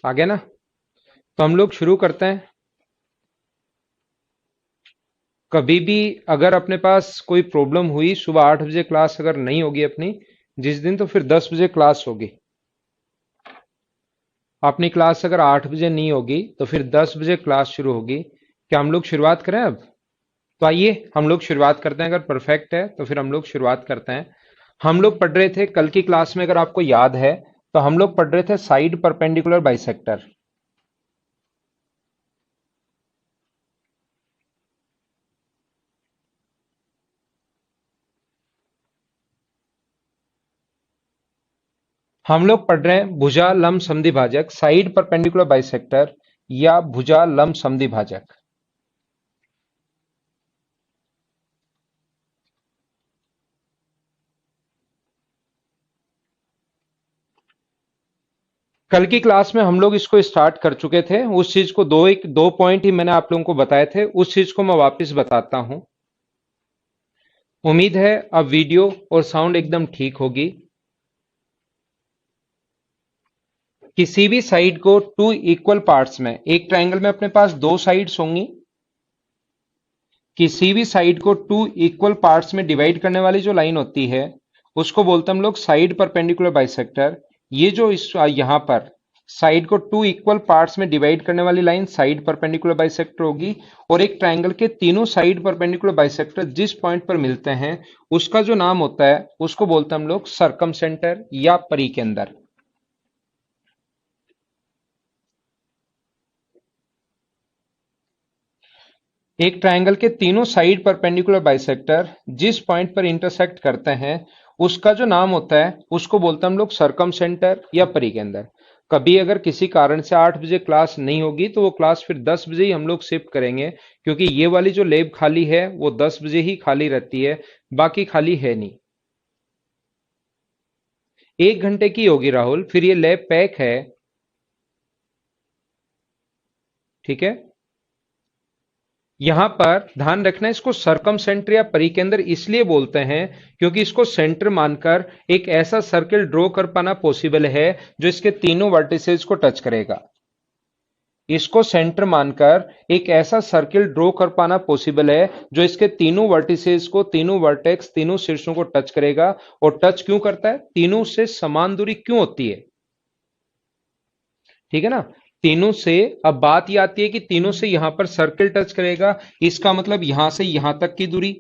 आ गया ना। तो हम लोग शुरू करते हैं। कभी भी अगर अपने पास कोई प्रॉब्लम हुई, सुबह 8 बजे क्लास अगर नहीं होगी अपनी जिस दिन, तो फिर 10 बजे क्लास होगी। अपनी क्लास अगर 8 बजे नहीं होगी तो फिर 10 बजे क्लास शुरू होगी। क्या हम लोग शुरुआत करें अब? तो आइए हम लोग शुरुआत करते हैं। अगर परफेक्ट है तो फिर हम लोग शुरुआत करते हैं। हम लोग पढ़ रहे थे कल की क्लास में, अगर आपको याद है तो हम लोग पढ़ रहे थे साइड परपेंडिकुलर बाइसेक्टर। हम लोग पढ़ रहे हैं भुजा लंब समद्विभाजक, साइड परपेंडिकुलर बाइसेक्टर या भुजा लंब समद्विभाजक। कल की क्लास में हम लोग इसको स्टार्ट कर चुके थे। उस चीज को दो पॉइंट ही मैंने आप लोगों को बताए थे, उस चीज को मैं वापस बताता हूं। उम्मीद है अब वीडियो और साउंड एकदम ठीक होगी। किसी भी साइड को टू इक्वल पार्ट्स में, एक ट्रायंगल में अपने पास दो साइड्स होंगी। किसी भी साइड को टू इक्वल पार्ट्स में डिवाइड करने वाली जो लाइन होती है उसको बोलते हैं हम लोग साइड परपेंडिकुलर बाइसेक्टर। ये जो इस यहां पर साइड को टू इक्वल पार्ट्स में डिवाइड करने वाली लाइन साइड परपेंडिकुलर बाइसेक्टर होगी। और एक ट्रायंगल के तीनों साइड परपेंडिकुलर बाइसेक्टर जिस पॉइंट पर मिलते हैं उसका जो नाम होता है उसको बोलते हैं हम लोग सर्कमसेंटर या परिकेंद्र। एक ट्रायंगल के तीनों साइड परपेंडिकुलर बाइसेक्टर जिस पॉइंट पर इंटरसेक्ट करते हैं उसका जो नाम होता है उसको बोलते हैं हम लोग सर्कमसेंटर या परिकेंद्र। कभी अगर किसी कारण से 8 बजे क्लास नहीं होगी तो वो क्लास फिर 10 बजे ही हम लोग शिफ्ट करेंगे, क्योंकि ये वाली जो लैब खाली है वो 10 बजे ही खाली रहती है, बाकी खाली है नहीं। 1 घंटे की होगी राहुल, फिर ये लैब पैक है। ठीक है। यहां पर ध्यान रखना, इसको सरकम सेंटर या परिकेंद्र इसलिए बोलते हैं क्योंकि इसको सेंटर मानकर एक ऐसा सर्किल ड्रॉ कर पाना पॉसिबल है जो इसके तीनों वर्टिसेस को टच करेगा। इसको सेंटर मानकर एक ऐसा सर्किल ड्रॉ कर पाना पॉसिबल है जो इसके तीनों वर्टिसेस को, तीनों वर्टेक्स, तीनों शीर्षों को टच करेगा। और टच क्यों करता है? तीनों से समान दूरी क्यों होती है? ठीक है ना। तीनों से, अब बात ये आती है कि तीनों से यहां पर सर्किल टच करेगा, इसका मतलब यहां से यहां तक की दूरी,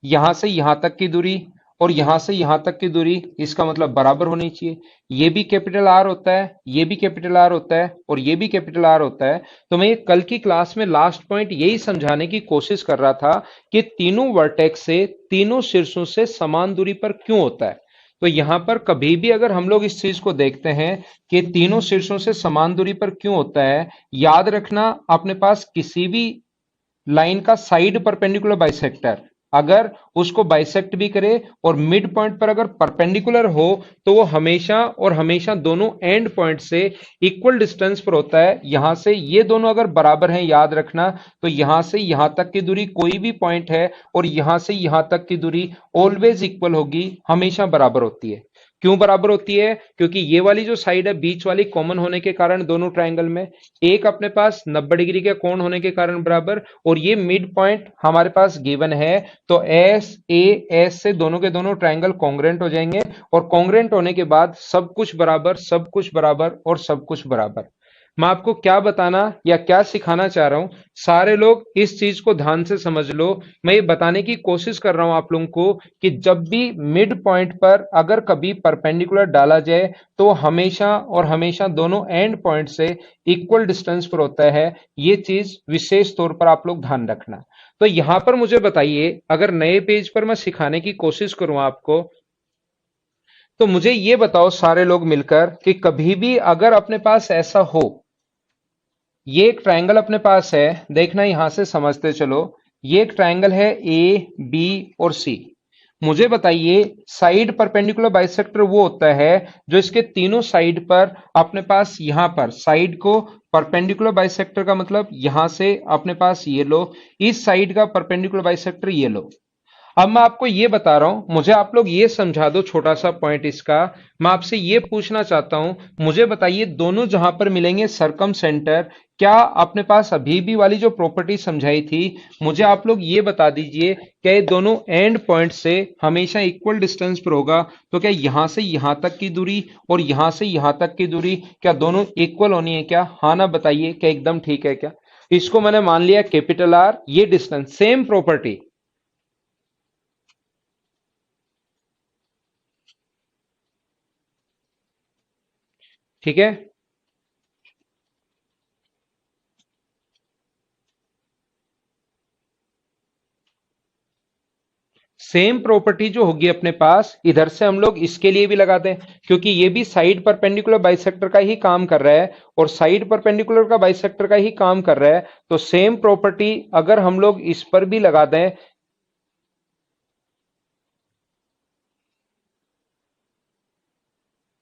यहां से यहां तक की दूरी और यहां से यहां तक की दूरी, इसका मतलब बराबर होनी चाहिए। ये भी कैपिटल आर होता है, ये भी कैपिटल आर होता है और ये भी कैपिटल आर होता है। तो मैं कल की क्लास में लास्ट पॉइंट यही समझाने की कोशिश कर रहा था कि तीनों वर्टेक्स से, तीनों शीर्षों से समान दूरी पर क्यों होता है। तो यहां पर कभी भी अगर हम लोग इस चीज को देखते हैं कि तीनों शीर्षों से समान दूरी पर क्यों होता है, याद रखना अपने पास किसी भी लाइन का साइड परपेंडिकुलर बाइसेक्टर अगर उसको बाइसेक्ट भी करे और मिड पॉइंट पर अगर परपेंडिकुलर हो तो वो हमेशा और हमेशा दोनों एंड पॉइंट से इक्वल डिस्टेंस पर होता है। यहां से ये दोनों अगर बराबर हैं, याद रखना, तो यहां से यहां तक की दूरी कोई भी पॉइंट है और यहां से यहां तक की दूरी ऑलवेज इक्वल होगी, हमेशा बराबर होती है। क्यों बराबर होती है? क्योंकि ये वाली जो साइड है बीच वाली कॉमन होने के कारण दोनों ट्रायंगल में एक अपने पास 90 डिग्री के कोण होने के कारण बराबर, और ये मिड पॉइंट हमारे पास गिवन है। तो एस ए एस से दोनों के दोनों ट्रायंगल कॉन्ग्रेंट हो जाएंगे और कॉन्ग्रेंट होने के बाद सब कुछ बराबर, सब कुछ बराबर और सब कुछ बराबर। मैं आपको क्या बताना या क्या सिखाना चाह रहा हूं, सारे लोग इस चीज को ध्यान से समझ लो। मैं ये बताने की कोशिश कर रहा हूं आप लोगों को कि जब भी मिड पॉइंट पर अगर कभी परपेंडिकुलर डाला जाए तो हमेशा और हमेशा दोनों एंड पॉइंट से इक्वल डिस्टेंस पर होता है। ये चीज विशेष तौर पर आप लोग ध्यान रखना। तो यहां पर मुझे बताइए, अगर नए पेज पर मैं सिखाने की कोशिश करूं आपको, तो मुझे ये बताओ सारे लोग मिलकर कि कभी भी अगर अपने पास ऐसा हो, ये एक ट्रायंगल अपने पास है, देखना यहां से समझते चलो। ये एक ट्रायंगल है ए बी और सी। मुझे बताइए साइड परपेंडिकुलर बाइसेक्टर वो होता है जो इसके तीनों साइड पर अपने पास, यहां पर साइड को परपेंडिकुलर बाइसेक्टर का मतलब यहां से अपने पास ये लो, इस साइड का परपेंडिकुलर बाइसेक्टर ये लो। अब मैं आपको ये बता रहा हूं, मुझे आप लोग ये समझा दो छोटा सा पॉइंट इसका। मैं आपसे ये पूछना चाहता हूं, मुझे बताइए दोनों जहां पर मिलेंगे सरकम सेंटर, क्या अपने पास अभी भी वाली जो प्रॉपर्टी समझाई थी, मुझे आप लोग ये बता दीजिए क्या ये दोनों एंड पॉइंट से हमेशा इक्वल डिस्टेंस पर होगा? तो क्या यहां से यहां तक की दूरी और यहां से यहां तक की दूरी क्या दोनों इक्वल होनी है क्या? हाँ ना बताइए, क्या एकदम ठीक है क्या? इसको मैंने मान लिया कैपिटल आर, ये डिस्टेंस, सेम प्रॉपर्टी। ठीक है, सेम प्रॉपर्टी जो होगी अपने पास, इधर से हम लोग इसके लिए भी लगा दें, क्योंकि ये भी साइड परपेंडिकुलर बाइसेक्टर का ही काम कर रहा है और साइड परपेंडिकुलर का बाइसेक्टर का ही काम कर रहा है, तो सेम प्रॉपर्टी अगर हम लोग इस पर भी लगा दें,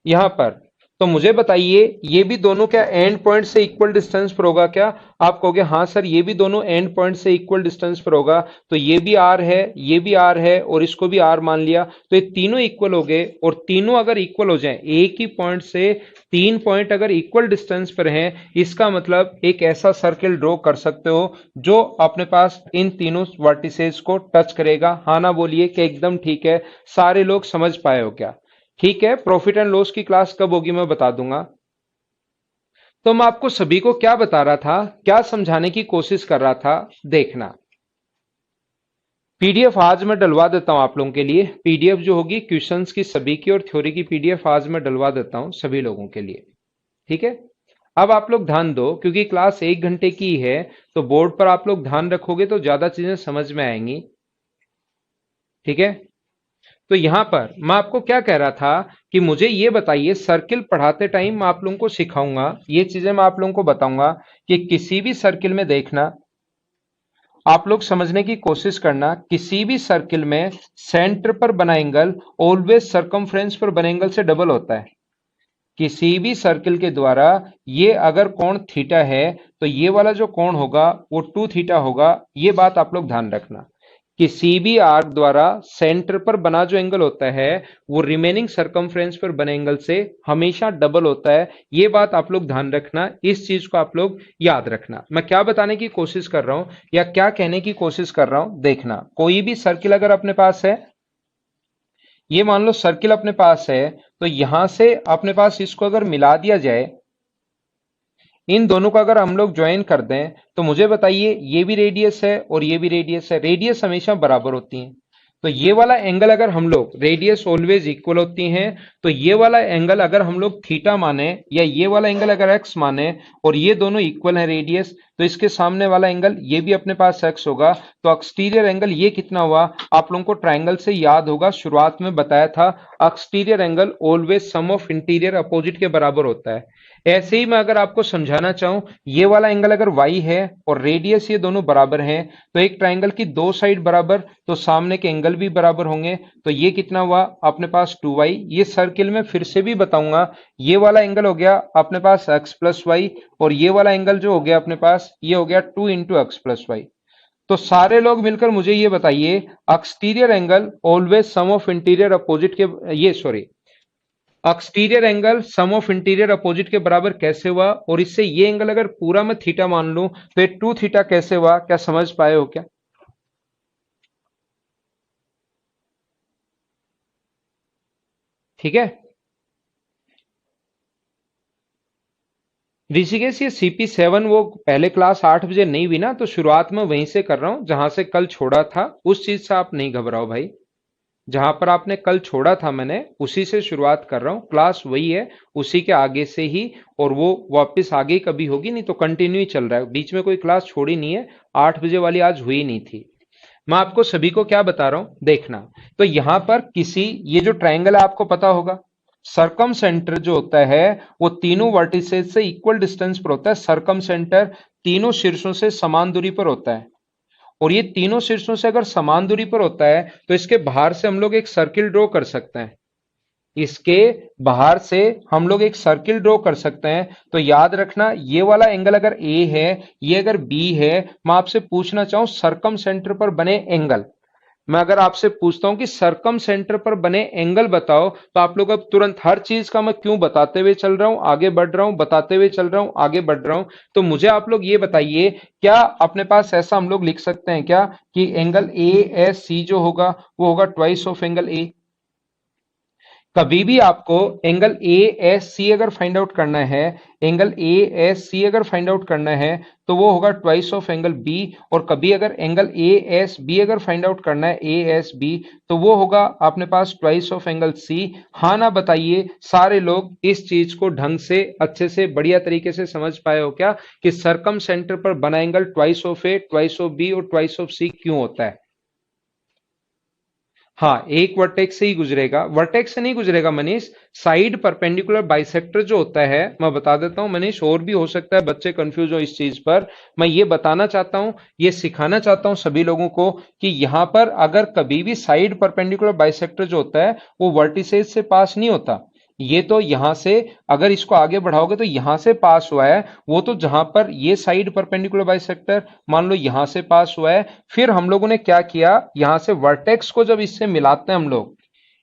यहां पर, तो मुझे बताइए ये भी दोनों क्या एंड पॉइंट से इक्वल डिस्टेंस पर होगा क्या? आप कहोगे हाँ सर ये भी दोनों एंड पॉइंट से इक्वल डिस्टेंस पर होगा, तो ये भी आर है, ये भी आर है और इसको भी आर मान लिया, तो ये तीनों इक्वल हो गए। और तीनों अगर इक्वल हो जाएं, एक ही पॉइंट से तीन पॉइंट अगर इक्वल डिस्टेंस पर हैं, इसका मतलब एक ऐसा सर्किल ड्रॉ कर सकते हो जो अपने पास इन तीनों वर्टिसेस को टच करेगा। हाँ ना बोलिए कि एकदम ठीक है, सारे लोग समझ पाए हो क्या? ठीक है, प्रॉफिट एंड लॉस की क्लास कब होगी मैं बता दूंगा। तो मैं आपको सभी को क्या बता रहा था, क्या समझाने की कोशिश कर रहा था, देखना। पीडीएफ आज मैं डलवा देता हूं आप लोगों के लिए, पीडीएफ जो होगी क्वेश्चंस की सभी की और थ्योरी की पीडीएफ आज मैं डलवा देता हूं सभी लोगों के लिए। ठीक है, अब आप लोग ध्यान दो, क्योंकि क्लास 1 घंटे की है, तो बोर्ड पर आप लोग ध्यान रखोगे तो ज्यादा चीजें समझ में आएंगी। ठीक है, तो यहां पर मैं आपको क्या कह रहा था कि मुझे ये बताइए, सर्किल पढ़ाते टाइम मैं आप लोगों को सिखाऊंगा, ये चीजें मैं आप लोगों को बताऊंगा कि किसी भी सर्किल में देखना, आप लोग समझने की कोशिश करना, किसी भी सर्किल में सेंटर पर बना एंगल ऑलवेज सरकमफ्रेंस पर बने एंगल से डबल होता है। किसी भी सर्किल के द्वारा ये अगर कोण थीटा है, तो ये वाला जो कोण होगा वो 2 थीटा होगा, ये बात आप लोग ध्यान रखना। किसी भी आर्क द्वारा सेंटर पर बना जो एंगल होता है वो रिमेनिंग सरकमफ्रेंस पर बने एंगल से हमेशा डबल होता है, ये बात आप लोग ध्यान रखना, इस चीज को आप लोग याद रखना। मैं क्या बताने की कोशिश कर रहा हूं या क्या कहने की कोशिश कर रहा हूं, देखना। कोई भी सर्किल अगर अपने पास है, ये मान लो सर्किल अपने पास है, तो यहां से अपने पास इसको अगर मिला दिया जाए, इन दोनों को अगर हम लोग ज्वाइन कर दें, तो मुझे बताइए ये भी रेडियस है और ये भी रेडियस है, रेडियस हमेशा बराबर होती है, तो ये वाला एंगल अगर हम लोग, रेडियस ऑलवेज इक्वल होती हैं, तो ये वाला एंगल अगर हम लोग थीटा माने या ये वाला एंगल अगर एक्स माने और ये दोनों इक्वल है रेडियस, तो इसके सामने वाला एंगल ये भी अपने पास एक्स होगा, तो एक्सटीरियर एंगल ये कितना हुआ? आप लोगों को ट्राइंगल से याद होगा, शुरुआत में बताया था exterior angle always sum of interior opposite के बराबर होता है। ऐसे ही मैं अगर आपको समझाना चाहूं, ये वाला एंगल अगर y है और रेडियस ये दोनों बराबर हैं, तो एक ट्राइंगल की दो साइड बराबर, तो सामने के एंगल भी बराबर होंगे, तो ये कितना हुआ अपने पास 2y। ये सर्किल में फिर से भी बताऊंगा, ये वाला एंगल हो गया अपने पास x प्लस वाई और ये वाला एंगल जो हो गया अपने पास ये हो गया 2 इंटू एक्स प्लस वाई। तो सारे लोग मिलकर मुझे ये बताइए, exterior angle always sum of interior opposite के, ये sorry, exterior angle sum of interior opposite के बराबर कैसे हुआ? और इससे ये एंगल अगर पूरा मैं थीटा मान लूं तो ये 2 थीटा कैसे हुआ? क्या समझ पाए हो क्या? ठीक है ऋषिकेश, ये CP7 वो पहले क्लास 8 बजे नहीं हुई ना, तो शुरुआत में वहीं से कर रहा हूं जहां से कल छोड़ा था, उस चीज से आप नहीं घबराओ भाई। जहां पर आपने कल छोड़ा था मैंने उसी से शुरुआत कर रहा हूं, क्लास वही है, उसी के आगे से ही, और वो वापस आगे कभी होगी नहीं, तो कंटिन्यू ही चल रहा है, बीच में कोई क्लास छोड़ी नहीं है। 8 बजे वाली आज हुई नहीं थी। मैं आपको सभी को क्या बता रहा हूं, देखना। तो यहां पर किसी, ये जो ट्रायंगल है आपको पता होगा, सरकम सेंटर जो होता है वो तीनों वर्टिसेस से इक्वल डिस्टेंस पर होता है। सरकम सेंटर तीनों शीर्षों से समान दूरी पर होता है, और ये तीनों शीर्षों से अगर समान दूरी पर होता है तो इसके बाहर से हम लोग एक सर्किल ड्रॉ कर सकते हैं। इसके बाहर से हम लोग एक सर्किल ड्रॉ कर सकते हैं। तो याद रखना, ये वाला एंगल अगर ए है, ये अगर बी है, मैं आपसे पूछना चाहूं सरकम सेंटर पर बने एंगल, मैं अगर आपसे पूछता हूं कि सरकम सेंटर पर बने एंगल बताओ, तो आप लोग अब तुरंत हर चीज का मैं क्यों बताते हुए चल रहा हूं, आगे बढ़ रहा हूं, बताते हुए चल रहा हूं, आगे बढ़ रहा हूं। तो मुझे आप लोग ये बताइए, क्या अपने पास ऐसा हम लोग लिख सकते हैं क्या कि एंगल ए एस सी जो होगा वो होगा ट्वाइस ऑफ एंगल ए। कभी भी आपको एंगल ए एस सी अगर फाइंड आउट करना है, एंगल ए एस सी अगर फाइंड आउट करना है, तो वो होगा ट्वाइस ऑफ एंगल बी। और कभी अगर एंगल ए एस बी अगर फाइंड आउट करना है, ए एस बी, तो वो होगा अपने पास ट्वाइस ऑफ एंगल सी। हाँ ना बताइए, सारे लोग इस चीज को ढंग से अच्छे से बढ़िया तरीके से समझ पाए हो क्या कि सरकम सेंटर पर बना angle twice of A, twice of B और ट्वाइस ऑफ सी क्यों होता है। हाँ, एक वर्टेक्स से ही गुजरेगा, वर्टेक्स से नहीं गुजरेगा मनीष। साइड परपेंडिकुलर बाइसेक्टर जो होता है, मैं बता देता हूं मनीष, और भी हो सकता है बच्चे कंफ्यूज हो इस चीज पर। मैं ये बताना चाहता हूं, ये सिखाना चाहता हूं सभी लोगों को कि यहां पर अगर कभी भी साइड परपेंडिकुलर बाइसेक्टर जो होता है वो वर्टिसेज से पास नहीं होता। ये तो यहां से अगर इसको आगे बढ़ाओगे तो यहां से पास हुआ है, वो तो जहां पर ये साइड परपेंडिकुलर बाइसेक्टर मान लो यहां से पास हुआ है, फिर हम लोगों ने क्या किया, यहां से वर्टेक्स को जब इससे मिलाते हैं हम लोग,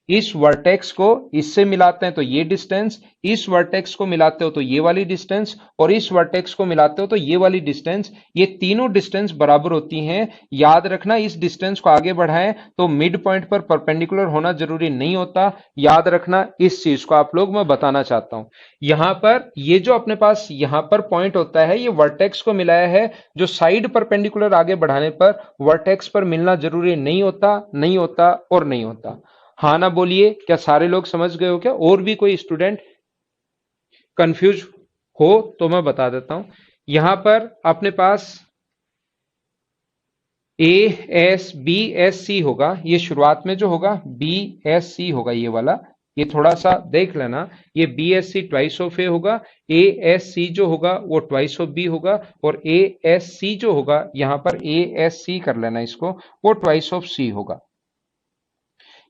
इस वर्टेक्स को इससे मिलाते हैं तो ये डिस्टेंस, इस वर्टेक्स को मिलाते हो तो ये वाली डिस्टेंस, और इस वर्टेक्स को मिलाते हो तो ये वाली डिस्टेंस, ये तीनों डिस्टेंस बराबर होती हैं। याद रखना, इस डिस्टेंस को आगे बढ़ाएं तो मिड पॉइंट पर परपेंडिकुलर होना जरूरी नहीं होता। याद रखना इस चीज को आप लोग, मैं बताना चाहता हूं। यहां पर ये जो अपने पास यहां पर पॉइंट होता है, ये वर्टेक्स को मिलाया है, जो साइड परपेंडिकुलर आगे बढ़ाने पर वर्टेक्स पर मिलना जरूरी नहीं होता, नहीं होता और नहीं होता। हाँ ना बोलिए, क्या सारे लोग समझ गए हो क्या, और भी कोई स्टूडेंट कंफ्यूज हो तो मैं बता देता हूं। यहां पर अपने पास A S B S C होगा, ये शुरुआत में जो होगा बी एस सी होगा, ये वाला, ये थोड़ा सा देख लेना, ये B S C twice of A होगा, ए एस सी जो होगा वो ट्वाइस ऑफ बी होगा, और ए एस सी जो होगा यहां पर ए एस सी कर लेना इसको, वो ट्वाइस ऑफ सी होगा।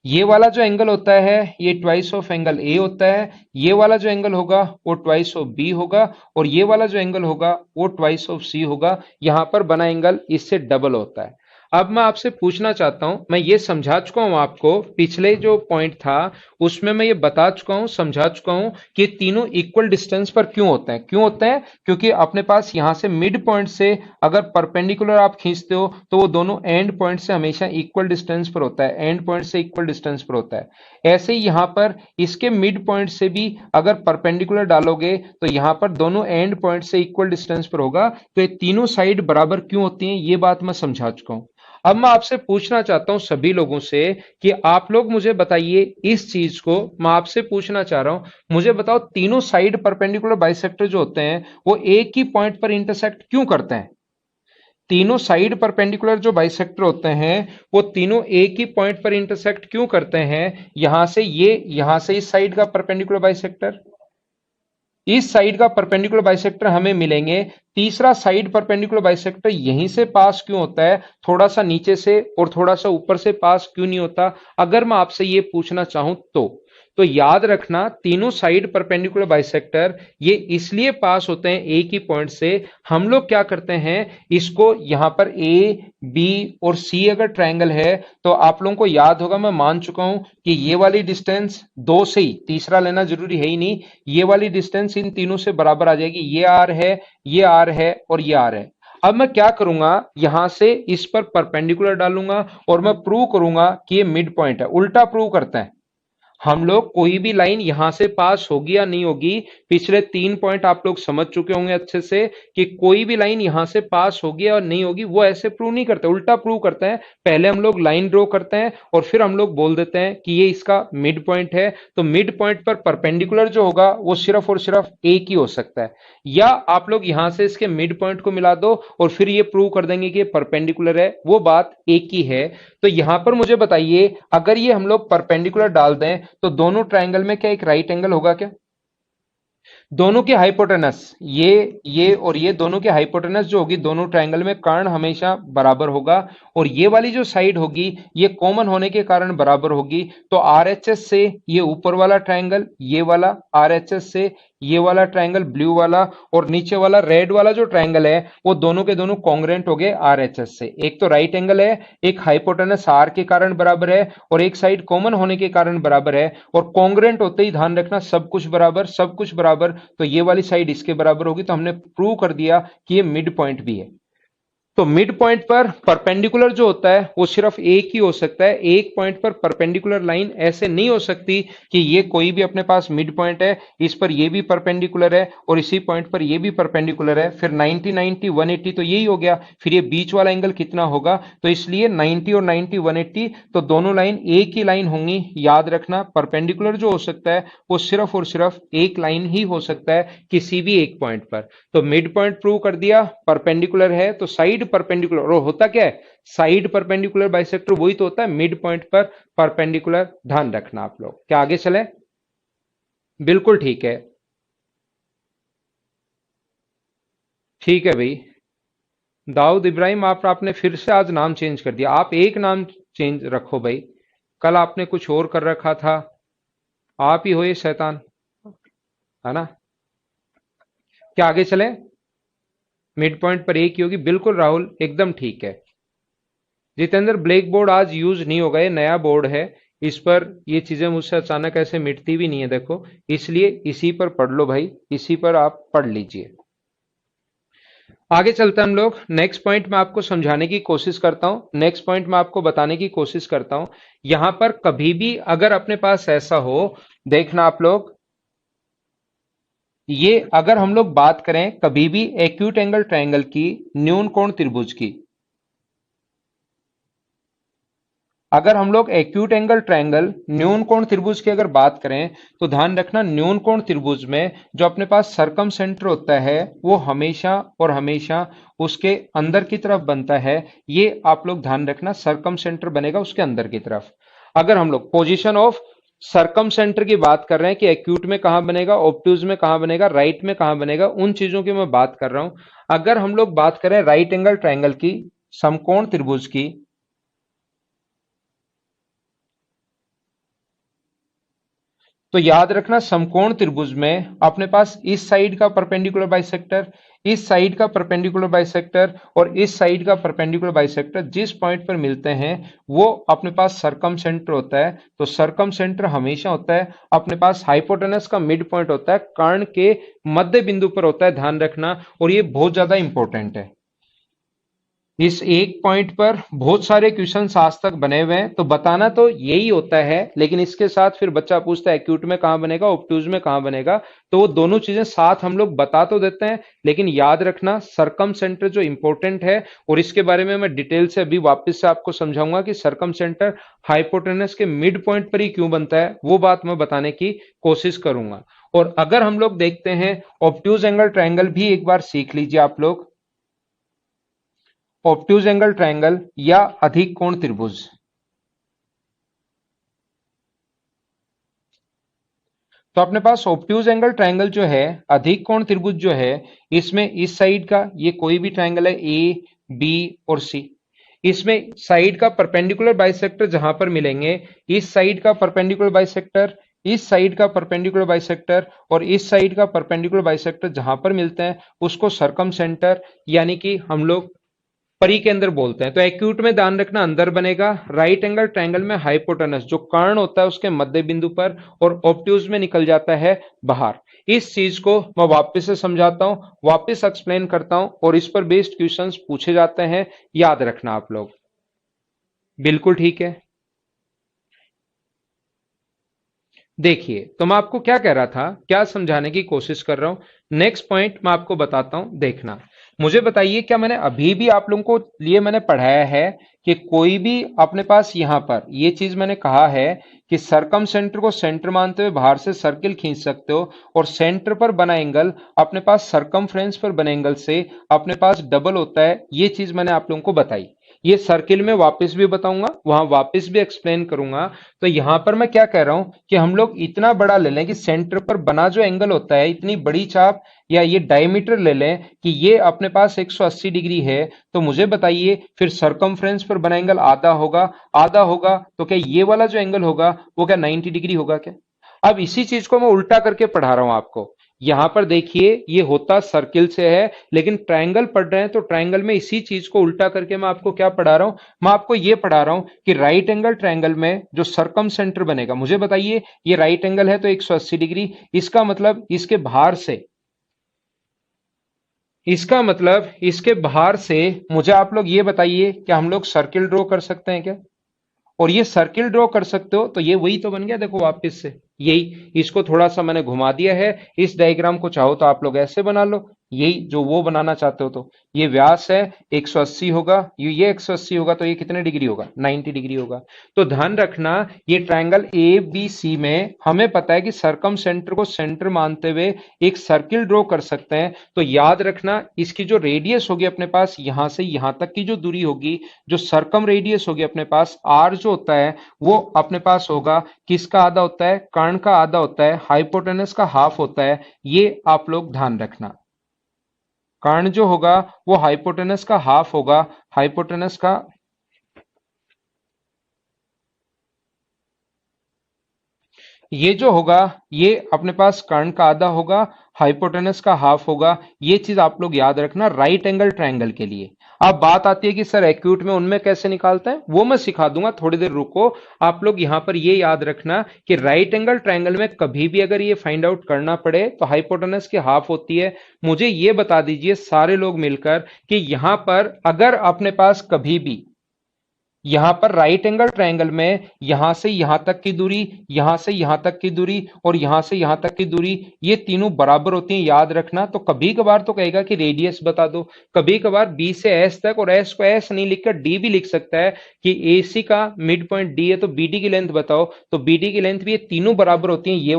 ये वाला जो एंगल होता है ये ट्वाइस ऑफ एंगल ए होता है, ये वाला जो एंगल होगा वो ट्वाइस ऑफ बी होगा, और ये वाला जो एंगल होगा वो ट्वाइस ऑफ सी होगा। यहां पर बना एंगल इससे डबल होता है। अब मैं आपसे पूछना चाहता हूं, मैं ये समझा चुका हूं आपको, पिछले जो पॉइंट था उसमें मैं ये बता चुका हूं, समझा चुका हूं कि तीनों इक्वल डिस्टेंस पर क्यों होते हैं। क्यों होते हैं? क्योंकि अपने पास यहां से मिड पॉइंट से अगर परपेंडिकुलर आप खींचते हो तो वो दोनों एंड पॉइंट से हमेशा इक्वल डिस्टेंस पर होता है, एंड पॉइंट से इक्वल डिस्टेंस पर होता है। ऐसे ही यहां पर इसके मिड पॉइंट से भी अगर परपेंडिकुलर डालोगे तो यहां पर दोनों एंड पॉइंट से इक्वल डिस्टेंस पर होगा। तो ये तीनों साइड बराबर क्यों होती हैं, ये बात मैं समझा चुका हूं। अब मैं आपसे पूछना चाहता हूं सभी लोगों से कि आप लोग मुझे बताइए इस चीज को, मैं आपसे पूछना चाह रहा हूं, मुझे बताओ तीनों साइड परपेंडिकुलर बाइसेक्टर जो होते हैं वो एक ही पॉइंट पर इंटरसेक्ट क्यों करते हैं। तीनों साइड परपेंडिकुलर जो बाइसेक्टर होते हैं वो तीनों एक ही पॉइंट पर इंटरसेक्ट क्यों करते हैं। यहां से ये, यहां से इस साइड का परपेंडिकुलर बाइसेक्टर, इस साइड का परपेंडिकुलर बाइसेक्टर हमें मिलेंगे, तीसरा साइड परपेंडिकुलर बाइसेक्टर यहीं से पास क्यों होता है, थोड़ा सा नीचे से और थोड़ा सा ऊपर से पास क्यों नहीं होता। अगर मैं आपसे ये पूछना चाहूं तो याद रखना तीनों साइड परपेंडिकुलर बाइसेक्टर ये इसलिए पास होते हैं एक ही पॉइंट से। हम लोग क्या करते हैं, इसको यहां पर ए बी और सी अगर ट्रायंगल है तो आप लोगों को याद होगा, मैं मान चुका हूं कि ये वाली डिस्टेंस दो से ही, तीसरा लेना जरूरी है ही नहीं, ये वाली डिस्टेंस इन तीनों से बराबर आ जाएगी। ये आर है, ये आर है और ये आर है। अब मैं क्या करूंगा, यहां से इस पर परपेंडिकुलर डालूंगा और मैं प्रूव करूंगा कि ये मिड पॉइंट है। उल्टा प्रूव करते हैं हम लोग, कोई भी लाइन यहां से पास होगी या नहीं होगी, पिछले 3 पॉइंट आप लोग समझ चुके होंगे अच्छे से कि कोई भी लाइन यहां से पास होगी और नहीं होगी, वो ऐसे प्रूव नहीं करते, उल्टा प्रूव करते हैं। पहले हम लोग लाइन ड्रॉ करते हैं और फिर हम लोग बोल देते हैं कि ये इसका मिड पॉइंट है, तो मिड पॉइंट पर परपेंडिकुलर जो होगा वो सिर्फ और सिर्फ एक ही हो सकता है। या आप लोग यहां से इसके मिड पॉइंट को मिला दो और फिर ये प्रूव कर देंगे कि ये परपेंडिकुलर है, वो बात एक ही है। तो यहां पर मुझे बताइए, अगर ये हम लोग परपेंडिकुलर डाल दें तो दोनों ट्रायंगल में क्या एक राइट एंगल होगा क्या। दोनों के हाइपोटेनस, ये और ये दोनों के हाइपोटेनस जो होगी दोनों ट्रायंगल में, कर्ण हमेशा बराबर होगा, और ये वाली जो साइड होगी ये कॉमन होने के कारण बराबर होगी। तो आरएचएस से ये ऊपर वाला ट्रायंगल, ये वाला आरएचएस से ये वाला ट्रायंगल ब्लू वाला और नीचे वाला रेड वाला जो ट्रायंगल है वो दोनों के दोनों कॉन्ग्रुएंट हो गए आरएचएस से। एक तो राइट एंगल है, एक हाइपोटेनस आर के कारण बराबर है और एक साइड कॉमन होने के कारण बराबर है, और कॉन्ग्रुएंट होते ही ध्यान रखना सब कुछ बराबर, सब कुछ बराबर, तो ये वाली साइड इसके बराबर होगी। तो हमने प्रूव कर दिया कि ये मिड पॉइंट भी है। तो मिड पॉइंट पर परपेंडिकुलर जो होता है वो सिर्फ एक ही हो सकता है। एक पॉइंट पर परपेंडिकुलर लाइन ऐसे नहीं हो सकती कि ये कोई भी अपने पास मिड पॉइंट है, इस पर ये भी परपेंडिकुलर है और इसी पॉइंट पर ये भी परपेंडिकुलर है, फिर 90 90 180 तो यही हो गया, फिर ये बीच वाला एंगल कितना होगा? तो इसलिए 90 और 90 180 तो दोनों लाइन एक ही लाइन होंगी। याद रखना परपेंडिकुलर जो हो सकता है वो सिर्फ और सिर्फ एक लाइन ही हो सकता है किसी भी एक पॉइंट पर। तो मिड पॉइंट प्रूव कर दिया, परपेंडिकुलर है तो साइड परपेंडिकुलर, और होता क्या है साइड परपेंडिकुलर बाइसेक्टर, वही तो होता है मिड पॉइंट पर परपेंडिकुलर। ध्यान रखना आप लोग। क्या आगे चले? बिल्कुल ठीक है, ठीक है भाई। दाऊद इब्राहिम आपने फिर से आज नाम चेंज कर दिया। आप एक नाम चेंज रखो भाई, कल आपने कुछ और कर रखा था। आप ही हो ये शैतान, है ना? क्या आगे चले? मिड पॉइंट पर एक ही होगी, बिल्कुल राहुल एकदम ठीक है। जितेंद्र ब्लैक बोर्ड आज यूज नहीं होगा, ये नया बोर्ड है, इस पर ये चीजें मुझसे अचानक ऐसे मिटती भी नहीं है देखो, इसलिए इसी पर पढ़ लो भाई, इसी पर आप पढ़ लीजिए। आगे चलते हैं हम लोग। नेक्स्ट पॉइंट मैं आपको समझाने की कोशिश करता हूं, नेक्स्ट पॉइंट मैं आपको बताने की कोशिश करता हूं। यहां पर कभी भी अगर अपने पास ऐसा हो, देखना आप लोग, ये अगर हम लोग बात करें कभी भी एक्यूट एंगल ट्रायंगल की, न्यून कोण त्रिभुज की, अगर हम लोग एक्यूट एंगल ट्रायंगल न्यून कोण त्रिभुज की अगर बात करें तो ध्यान रखना न्यून कोण त्रिभुज में जो अपने पास सरकम सेंटर होता है वो हमेशा और हमेशा उसके अंदर की तरफ बनता है। ये आप लोग ध्यान रखना, सरकम सेंटर बनेगा उसके अंदर की तरफ। अगर हम लोग पोजीशन ऑफ सरकम सेंटर की बात कर रहे हैं कि एक्यूट में कहां बनेगा, ऑब्ट्यूज में कहां बनेगा, राइट में कहां बनेगा, उन चीजों की मैं बात कर रहा हूं। अगर हम लोग बात करें राइट एंगल ट्रायंगल की, समकोण त्रिभुज की, तो याद रखना समकोण त्रिभुज में अपने पास इस साइड का परपेंडिकुलर बाइसेक्टर, इस साइड का परपेंडिकुलर बाइसेक्टर और इस साइड का परपेंडिकुलर बाइसेक्टर जिस पॉइंट पर मिलते हैं वो अपने पास सरकम सेंटर होता है। तो सरकम सेंटर हमेशा होता है अपने पास हाइपोटेनस का मिड पॉइंट होता है, कर्ण के मध्य बिंदु पर होता है, ध्यान रखना। और ये बहुत ज्यादा इंपॉर्टेंट है, इस एक पॉइंट पर बहुत सारे क्वेश्चंस आज तक बने हुए हैं। तो बताना तो यही होता है, लेकिन इसके साथ फिर बच्चा पूछता है एक्यूट में कहां बनेगा, ऑब्ट्यूज में कहां बनेगा, तो वो दोनों चीजें साथ हम लोग बता तो देते हैं, लेकिन याद रखना सरकम सेंटर जो इंपॉर्टेंट है, और इसके बारे में मैं डिटेल से अभी वापस से आपको समझाऊंगा कि सरकम सेंटर हाइपोटेनस के मिड पॉइंट पर ही क्यों बनता है, वो बात मैं बताने की कोशिश करूंगा। और अगर हम लोग देखते हैं ऑब्ट्यूज एंगल ट्रायंगल भी एक बार सीख लीजिए आप लोग, ऑब्ट्यूज एंगल ट्रायंगल या अधिक कोण त्रिभुज। तो अपने पास ऑब्ट्यूज एंगल ट्रायंगल जो है, अधिक कोण त्रिभुज जो है, इसमें इस साइड का ये कोई भी ट्रायंगल है ए बी और सी, इसमें साइड का परपेंडिकुलर बाइसेक्टर जहां पर मिलेंगे, इस साइड का परपेंडिकुलर बाइसेक्टर, इस साइड का परपेंडिकुलर बाइसेक्टर और इस साइड का परपेंडिकुलर बाइसेक्टर जहां पर मिलते हैं उसको सरकम सेंटर यानी कि हम लोग परिकेंद्र बोलते हैं। तो एक्यूट में ध्यान रखना अंदर बनेगा, राइट एंगल ट्रायंगल में हाइपोटेनस जो कर्ण होता है उसके मध्य बिंदु पर, और ऑब्ट्यूज में निकल जाता है बाहर। इस चीज को मैं वापस से समझाता हूं, वापस एक्सप्लेन करता हूं, और इस पर बेस्ड क्वेश्चंस पूछे जाते हैं, याद रखना आप लोग। बिल्कुल ठीक है। देखिए तो मैं आपको क्या कह रहा था, क्या समझाने की कोशिश कर रहा हूं। नेक्स्ट पॉइंट मैं आपको बताता हूं, देखना। मुझे बताइए क्या मैंने अभी भी आप लोगों को लिए मैंने पढ़ाया है कि कोई भी अपने पास यहां पर ये चीज मैंने कहा है कि सरकम सेंटर को सेंटर मानते हुए बाहर से सर्किल खींच सकते हो, और सेंटर पर बना एंगल अपने पास सरकमफ्रेंस पर बने एंगल से अपने पास डबल होता है। ये चीज मैंने आप लोगों को बताई, ये सर्किल में वापस भी बताऊंगा, वहां वापस भी एक्सप्लेन करूंगा। तो यहां पर मैं क्या कह रहा हूं कि हम लोग इतना बड़ा ले लें कि सेंटर पर बना जो एंगल होता है, इतनी बड़ी चाप या ये डायमीटर ले लें कि ये अपने पास 180 डिग्री है। तो मुझे बताइए फिर सरकमफ्रेंस पर बना एंगल आधा होगा, आधा होगा तो क्या ये वाला जो एंगल होगा वो क्या 90 डिग्री होगा क्या? अब इसी चीज को मैं उल्टा करके पढ़ा रहा हूं आपको। यहां पर देखिए ये होता सर्किल से है, लेकिन ट्रायंगल पढ़ रहे हैं तो ट्रायंगल में इसी चीज को उल्टा करके मैं आपको क्या पढ़ा रहा हूं, मैं आपको ये पढ़ा रहा हूं कि राइट एंगल ट्रायंगल में जो सरकम सेंटर बनेगा, मुझे बताइए ये राइट एंगल है तो 180 डिग्री, इसका मतलब इसके बाहर से, इसका मतलब इसके बाहर से मुझे आप लोग ये बताइए क्या हम लोग सर्किल ड्रॉ कर सकते हैं क्या? और ये सर्किल ड्रॉ कर सकते हो तो ये वही तो बन गया, देखो वापस से यही, इसको थोड़ा सा मैंने घुमा दिया है। इस डायग्राम को चाहो तो आप लोग ऐसे बना लो, यही जो वो बनाना चाहते हो। तो ये व्यास है 180 होगा, ये 180 होगा तो ये कितने डिग्री होगा, 90 डिग्री होगा। तो ध्यान रखना ये ट्रायंगल ए बी सी में हमें पता है कि सरकम सेंटर को सेंटर मानते हुए एक सर्किल ड्रॉ कर सकते हैं। तो याद रखना इसकी जो रेडियस होगी अपने पास यहां से यहां तक की जो दूरी होगी, जो सरकम रेडियस होगी अपने पास, आर जो होता है वो अपने पास होगा किसका आधा होता है, कर्ण का आधा होता है, हाइपोटेनस का हाफ होता है। ये आप लोग ध्यान रखना, कर्ण जो होगा वो हाइपोटेनस का हाफ होगा, हाइपोटेनस का, ये जो होगा ये अपने पास कर्ण का आधा होगा, हाइपोटेनस का हाफ होगा। ये चीज आप लोग याद रखना राइट एंगल ट्रायंगल के लिए। अब बात आती है कि सर एक्यूट में उनमें कैसे निकालते हैं, वो मैं सिखा दूंगा, थोड़ी देर रुको। आप लोग यहां पर ये याद रखना कि राइट एंगल ट्रायंगल में कभी भी अगर ये फाइंड आउट करना पड़े तो हाइपोटेनस की हाफ होती है। मुझे ये बता दीजिए सारे लोग मिलकर कि यहां पर अगर अपने पास कभी भी यहां पर राइट एंगल ट्रायंगल में यहां से यहां तक की दूरी, यहां से यहां तक की दूरी और यहां से यहां तक की दूरी, ये तीनों बराबर होती हैं, याद रखना। तो कभी कभार तो कहेगा कि रेडियस बता दो, कभी कभार बी से एस तक, और एस को एस नहीं लिखकर डी भी लिख सकता है कि एसी का मिड पॉइंट डी है तो बीडी की लेंथ बताओ, तो बीडी की लेंथ भी ये तीनों बराबर होती हैं, ये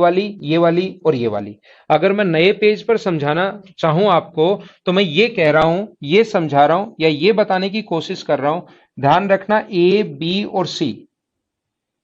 वाली और ये वाली। अगर मैं नए पेज पर समझाना चाहूं आपको तो मैं ये कह रहा हूं, ये समझा रहा हूं या ये बताने की कोशिश कर रहा हूं, ध्यान रखना ए बी और सी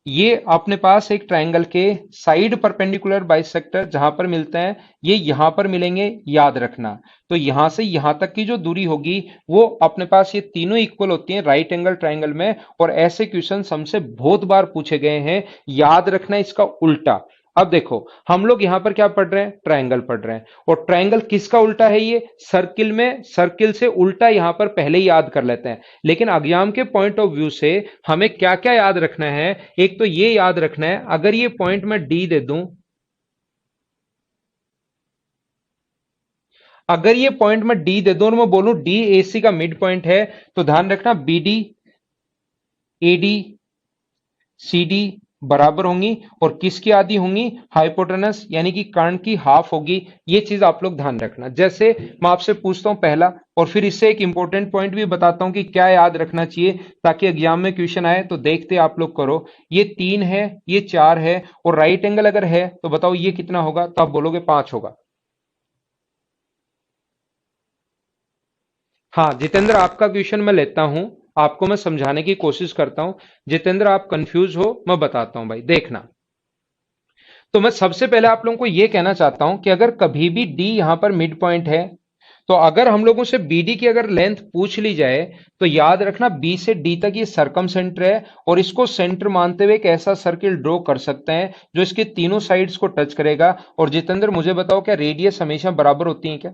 ये अपने पास एक ट्रायंगल के साइड परपेंडिकुलर बाइसेक्टर जहां पर मिलते हैं, ये यहां पर मिलेंगे, याद रखना। तो यहां से यहां तक की जो दूरी होगी वो अपने पास ये तीनों इक्वल होती हैं राइट एंगल ट्रायंगल में। और ऐसे क्वेश्चन हमसे बहुत बार पूछे गए हैं, याद रखना इसका उल्टा। अब देखो हम लोग यहां पर क्या पढ़ रहे हैं, ट्रायंगल पढ़ रहे हैं, और ट्रायंगल किसका उल्टा है, ये सर्किल में, सर्किल से उल्टा यहां पर पहले ही याद कर लेते हैं। लेकिन एग्जाम के पॉइंट ऑफ व्यू से हमें क्या क्या याद रखना है, एक तो ये याद रखना है अगर ये पॉइंट मैं डी दे दूं, अगर ये पॉइंट मैं डी दे दूं और मैं बोलूं डी ए सी का मिड पॉइंट है, तो ध्यान रखना B D A D C D बराबर होंगी, और किसकी आधी होंगी, हाइपोटेनस यानी कि कर्ण की हाफ होगी। ये चीज आप लोग ध्यान रखना। जैसे मैं आपसे पूछता हूं पहला, और फिर इससे एक इंपॉर्टेंट पॉइंट भी बताता हूं कि क्या याद रखना चाहिए ताकि एग्जाम में क्वेश्चन आए तो देखते आप लोग करो। ये 3 है, ये 4 है, और राइट एंगल अगर है तो बताओ ये कितना होगा, तो आप बोलोगे 5 होगा। हाँ जितेंद्र, आपका क्वेश्चन मैं लेता हूं, आपको मैं समझाने की कोशिश करता हूं। जितेंद्र आप कंफ्यूज हो, मैं बताता हूं भाई, देखना। तो मैं सबसे पहले आप लोगों को यह कहना चाहता हूं कि अगर कभी भी डी यहां पर मिड पॉइंट है, तो अगर हम लोगों से बीडी की अगर लेंथ पूछ ली जाए तो याद रखना बी से डी तक ये सरकम सेंटर है, और इसको सेंटर मानते हुए एक ऐसा सर्किल ड्रॉ कर सकते हैं जो इसके तीनों साइड्स को टच करेगा। और जितेंद्र मुझे बताओ क्या रेडियस हमेशा बराबर होती है क्या?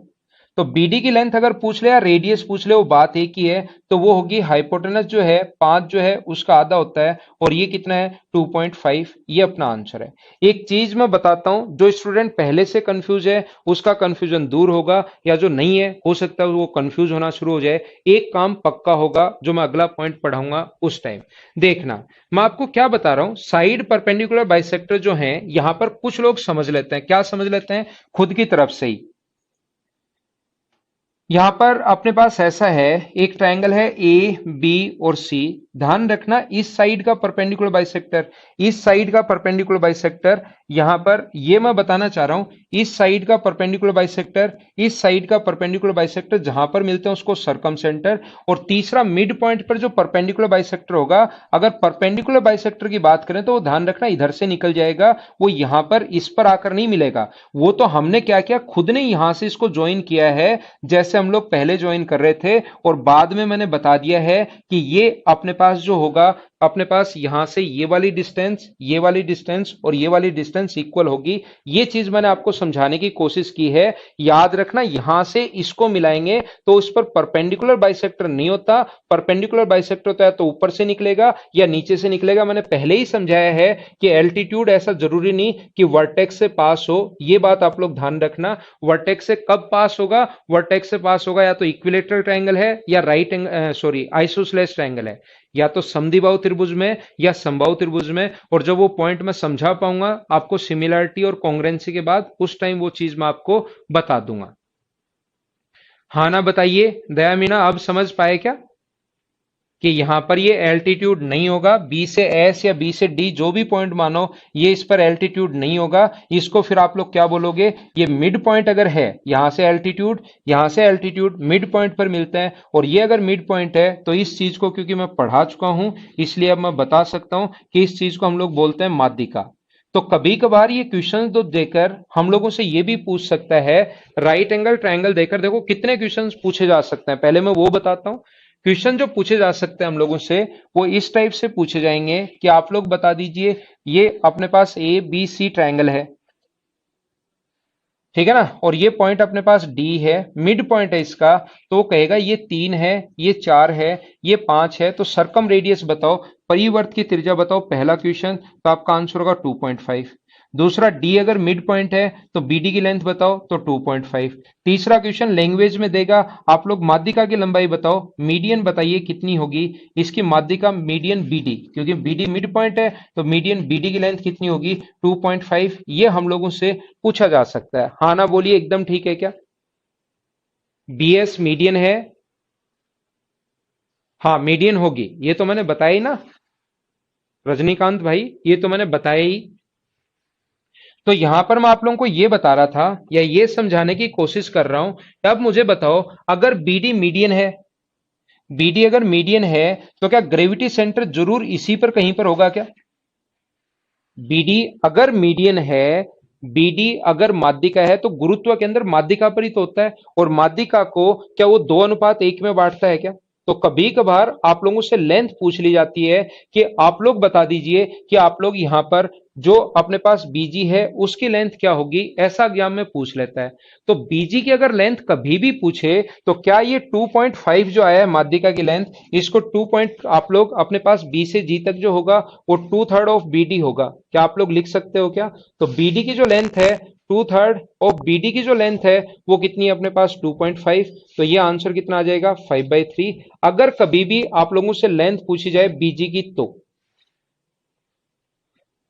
तो बीडी की लेंथ अगर पूछ ले या रेडियस पूछ ले वो बात एक ही है, तो वो होगी हाइपोटेनस जो है 5 जो है उसका आधा होता है, और ये कितना है 2.5, ये अपना आंसर है। एक चीज मैं बताता हूं, जो स्टूडेंट पहले से कंफ्यूज है उसका कंफ्यूजन दूर होगा, या जो नहीं है हो सकता है वो कंफ्यूज होना शुरू हो जाए। एक काम पक्का होगा जो मैं अगला पॉइंट पढ़ाऊंगा उस टाइम, देखना। मैं आपको क्या बता रहा हूं, साइड परपेंडिकुलर बाइसेक्टर जो है यहां पर कुछ लोग समझ लेते हैं, क्या समझ लेते हैं, खुद की तरफ से ही। यहां पर अपने पास ऐसा है, एक ट्रायंगल है ए बी और सी, ध्यान रखना इस साइड का परपेंडिकुलर बाइसेक्टर, इस साइड का परपेंडिकुलर बाइसेक्टर, यहां पर ये मैं बताना चाह रहा हूं, इस साइड का परपेंडिकुलर बाइसेक्टर, इस साइड का परपेंडिकुलर बाइसेक्टर जहां पर मिलते हैं उसको सरकम सेंटर, और तीसरा मिड पॉइंट पर जो परपेंडिकुलर बाइसेक्टर होगा, अगर परपेंडिकुलर बाइसेक्टर की बात करें तो वो ध्यान रखना इधर से निकल जाएगा, वो यहां पर इस पर आकर नहीं मिलेगा। वो तो हमने क्या किया, खुद ने यहां से इसको ज्वाइन किया है, जैसे हम लोग पहले ज्वाइन कर रहे थे, और बाद में मैंने बता दिया है कि ये अपने पास जो होगा अपने पास यहां से ये वाली डिस्टेंस, ये वाली डिस्टेंस और ये वाली डिस्टेंस इक्वल होगी। ये चीज मैंने आपको समझाने की कोशिश की है। याद रखना, यहां से इसको मिलाएंगे तो उस पर परपेंडिकुलर बाइसेक्टर नहीं होता। परपेंडिकुलर बाइसेक्टर होता है तो ऊपर से निकलेगा या नीचे से निकलेगा। मैंने पहले ही समझाया है कि एल्टीट्यूड ऐसा जरूरी नहीं कि वर्टेक्स से पास हो। ये बात आप लोग ध्यान रखना। वर्टेक्स से कब पास होगा? वर्टेक्स से पास होगा या तो इक्विलेटरल ट्रायंगल है या राइट सॉरी आइसोसेलेस ट्रायंगल है, या तो समद्विबाहु त्रिभुज में या समबाहु त्रिभुज में। और जब वो पॉइंट मैं समझा पाऊंगा आपको सिमिलरिटी और कॉन्ग्रुएंसी के बाद, उस टाइम वो चीज मैं आपको बता दूंगा। हाँ ना बताइए दया मीना, अब समझ पाए क्या कि यहां पर ये एल्टीट्यूड नहीं होगा? बी से एस या बी से डी जो भी पॉइंट मानो, ये इस पर एल्टीट्यूड नहीं होगा। इसको फिर आप लोग क्या बोलोगे? ये मिड पॉइंट अगर है, यहां से एल्टीट्यूड मिड पॉइंट पर मिलते हैं, और ये अगर मिड पॉइंट है तो इस चीज को, क्योंकि मैं पढ़ा चुका हूं इसलिए अब मैं बता सकता हूं कि इस चीज को हम लोग बोलते हैं माध्यिका। तो कभी कभार ये क्वेश्चन तो देकर हम लोगों से ये भी पूछ सकता है, राइट एंगल ट्रायंगल देकर। देखो कितने क्वेश्चंस पूछे जा सकते हैं, पहले मैं वो बताता हूं। क्वेश्चन जो पूछे जा सकते हैं हम लोगों से, वो इस टाइप से पूछे जाएंगे कि आप लोग बता दीजिए, ये अपने पास ए बी सी ट्रायंगल है, ठीक है ना, और ये पॉइंट अपने पास डी है, मिड पॉइंट है इसका। तो वो कहेगा ये 3 है, ये 4 है, ये 5 है, तो सरकम रेडियस बताओ, परिवर्त की त्रिज्या बताओ। पहला क्वेश्चन, तो आपका आंसर होगा 2.5। दूसरा, डी अगर मिड पॉइंट है तो बीडी की लेंथ बताओ, तो 2.5। तीसरा क्वेश्चन लैंग्वेज में देगा, आप लोग माध्यिका की लंबाई बताओ, मीडियन बताइए कितनी होगी इसकी माध्यिका, मीडियन बीडी, क्योंकि बीडी मिड पॉइंट है तो मीडियन बीडी की लेंथ कितनी होगी? 2.5। ये हम लोगों से पूछा जा सकता है। हाँ ना बोलिए, एकदम ठीक है क्या? बीएस मीडियन है? हाँ मीडियन होगी, ये तो मैंने बताया ही ना रजनीकांत भाई, ये तो मैंने बताया ही। तो यहां पर मैं आप लोगों को ये बता रहा था या ये समझाने की कोशिश कर रहा हूं। अब मुझे बताओ, अगर बीडी मीडियन है, बीडी अगर मीडियन है तो क्या ग्रेविटी सेंटर जरूर इसी पर कहीं पर होगा क्या? बीडी अगर मीडियन है, बीडी अगर माध्यिका है, तो गुरुत्व के अंदर माध्यिका पर ही तो होता है। और माध्यिका को क्या वो 2:1 में बांटता है क्या? तो कभी कभार आप लोगों से लेंथ पूछ ली जाती है कि आप लोग बता दीजिए कि आप लोग यहां पर जो अपने पास बीजी है उसकी लेंथ क्या होगी, ऐसा एग्जाम में पूछ लेता है। तो बीजी की अगर लेंथ कभी भी पूछे तो क्या ये 2.5 जो आया है माध्यिका की लेंथ, इसको 2 पॉइंट आप लोग अपने पास बी से जी तक जो होगा वो 2/3 ऑफ बीडी होगा, क्या आप लोग लिख सकते हो क्या? तो बीडी की जो लेंथ है, 2/3 ऑफ बीडी की जो लेंथ है वो कितनी है अपने पास? 2.5। तो ये आंसर कितना आ जाएगा? 5/3। अगर कभी भी आप लोगों से लेंथ पूछी जाए बीजी की तो।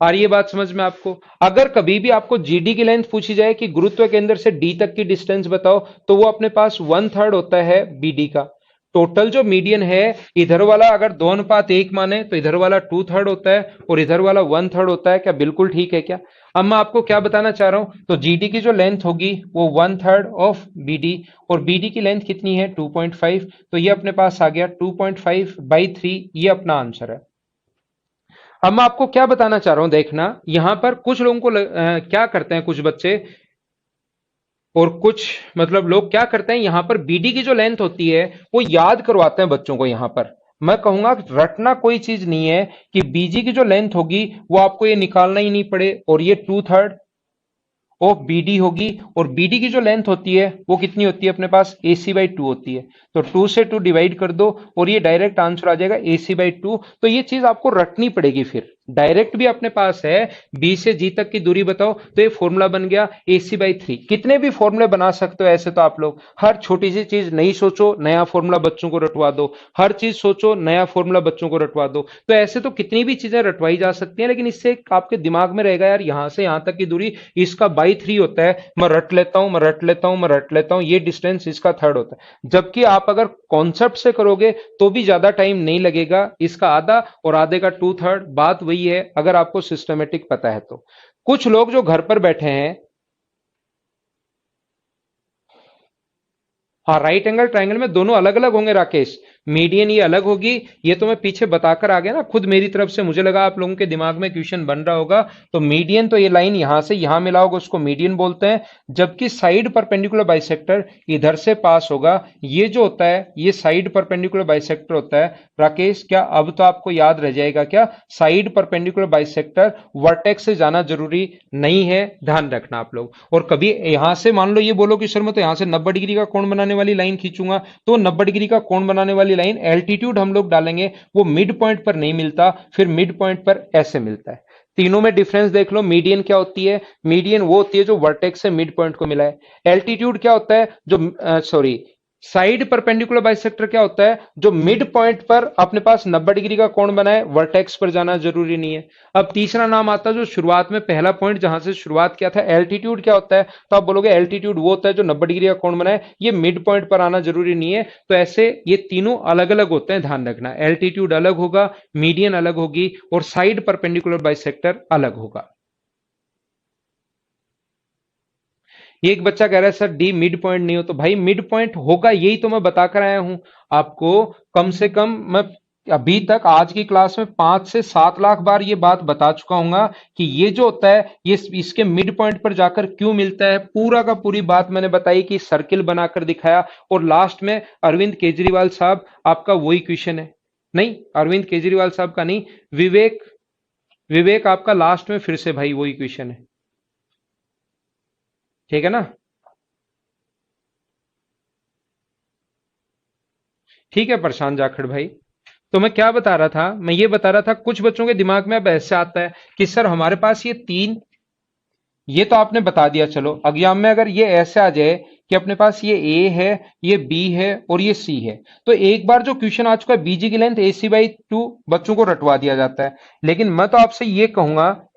आ रही है बात समझ में आपको? अगर कभी भी आपको जीडी की लेंथ पूछी जाए कि गुरुत्व केंद्र से डी तक की डिस्टेंस बताओ, तो वो अपने पास 1/3 होता है बीडी का। टोटल जो मीडियन है, इधर वाला अगर 2:1 माने तो इधर वाला 2/3 होता है और इधर वाला 1/3 होता है। क्या बिल्कुल ठीक है क्या? अब मैं आपको क्या बताना चाह रहा हूं, तो जीडी की जो लेंथ होगी वो 1/3 ऑफ बीडी, और बीडी की लेंथ कितनी है? 2.5। तो ये अपने पास आ गया 2.5/3, ये अपना आंसर है। अब मैं आपको क्या बताना चाह रहा हूं, देखना यहां पर कुछ लोगों को क्या करते हैं कुछ बच्चे, और कुछ मतलब लोग क्या करते हैं, यहां पर बीडी की जो लेंथ होती है वो याद करवाते हैं बच्चों को। यहां पर मैं कहूंगा रटना कोई चीज नहीं है कि बीजी की जो लेंथ होगी वो आपको ये निकालना ही नहीं पड़े, और ये 2/3 ऑफ बीडी होगी, और बीडी की जो लेंथ होती है वो कितनी होती है अपने पास? AC/2 होती है। तो 2 से 2 डिवाइड कर दो और ये डायरेक्ट आंसर आ जाएगा AC/2। तो ये चीज आपको रटनी पड़ेगी, फिर डायरेक्ट भी अपने पास है, बी से जी तक की दूरी बताओ, तो ये फॉर्मूला बन गया AC/3। कितने भी फॉर्मूले बना सकते हो ऐसे, तो आप लोग हर छोटी सी चीज नहीं सोचो नया फॉर्मूला बच्चों को रटवा दो, हर चीज सोचो नया फॉर्मूला बच्चों को रटवा दो। तो ऐसे तो कितनी भी चीजें रटवाई जा सकती हैं, लेकिन इससे आपके दिमाग में रहेगा यार यहां से यहां तक की दूरी इसका बाई 3 होता है, मैं रट लेता हूं, मैं रट लेता हूं, मैं रट लेता हूं, ये डिस्टेंस इसका थर्ड होता है। जबकि आप अगर कॉन्सेप्ट से करोगे तो भी ज्यादा टाइम नहीं लगेगा, इसका आधा और आधे का 2/3, बात वही है अगर आपको सिस्टमेटिक पता है तो। कुछ लोग जो घर पर बैठे हैं, हाँ, राइट एंगल ट्राइंगल में दोनों अलग अलग होंगे राकेश। मीडियन ये अलग होगी, ये तो मैं पीछे बताकर आ गया ना खुद मेरी तरफ से, मुझे लगा आप लोगों के दिमाग में क्वेश्चन बन रहा होगा। तो मीडियन तो ये लाइन यहां से यहां मिला होगा, उसको मीडियन बोलते हैं। जबकि साइड परपेंडिकुलर बाइसेक्टर इधर से पास होगा, ये जो होता है ये साइड परपेंडिकुलर बाइसेक्टर होता है। राकेश क्या अब तो आपको याद रह जाएगा क्या, साइड परपेंडिकुलर बाइसेक्टर वर्टेक्स से जाना जरूरी नहीं है, ध्यान रखना आप लोग। और कभी यहां से मान लो ये बोलो कि सर मैं तो यहां से 90 डिग्री का कोण बनाने वाली लाइन खींचूंगा, तो 90 डिग्री का कोण बनाने वाली लाइन एल्टीट्यूड हम लोग डालेंगे, वो मिड पॉइंट पर नहीं मिलता, फिर मिड पॉइंट पर ऐसे मिलता है। तीनों में डिफरेंस देख लो। मीडियन क्या होती है, मीडियन वो होती है जो वर्टेक्स से मिड पॉइंट को मिला है। एल्टीट्यूड क्या होता है, जो सॉरी साइड परपेंडिकुलर बाइसेक्टर क्या होता है, जो मिड पॉइंट पर अपने पास 90 डिग्री का कोण बनाए, वर्टेक्स पर जाना जरूरी नहीं है। अब तीसरा नाम आता है जो शुरुआत में पहला पॉइंट जहां से शुरुआत किया था, एल्टीट्यूड क्या होता है, तो आप बोलोगे एल्टीट्यूड वो होता है जो 90 डिग्री का कोण बनाए, ये मिड पॉइंट पर आना जरूरी नहीं है। तो ऐसे ये तीनों अलग अलग होते हैं, ध्यान रखना। एल्टीट्यूड अलग होगा, मीडियन अलग होगी, और साइड परपेंडिकुलर बाइसेक्टर अलग होगा। एक बच्चा कह रहा है सर डी मिड पॉइंट नहीं हो, तो भाई मिड पॉइंट होगा, यही तो मैं बताकर आया हूं आपको। कम से कम मैं अभी तक आज की क्लास में 5 से 7 लाख बार ये बात बता चुका हूं कि ये जो होता है ये इसके मिड पॉइंट पर जाकर क्यों मिलता है, पूरा का पूरी बात मैंने बताई कि सर्किल बनाकर दिखाया। और लास्ट में अरविंद केजरीवाल साहब आपका वही क्वेश्चन है, नहीं अरविंद केजरीवाल साहब का नहीं, विवेक विवेक आपका लास्ट में फिर से भाई वही क्वेश्चन है, ठीक है ना। ठीक है प्रशांत जाखड़ भाई। तो मैं क्या बता रहा था, मैं ये बता रहा था कुछ बच्चों के दिमाग में अब ऐसे आता है कि सर हमारे पास ये तीन, ये तो आपने बता दिया, चलो एग्जाम में अगर ये ऐसे आ जाए कि अपने पास ये ए है, ये बी है और ये सी है, तो एक बार जो क्वेश्चन आ चुका है बीजी की लेंथ AC/2 बच्चों को रटवा दिया जाता है। लेकिन मैं तो आपसे ये कहूंगा,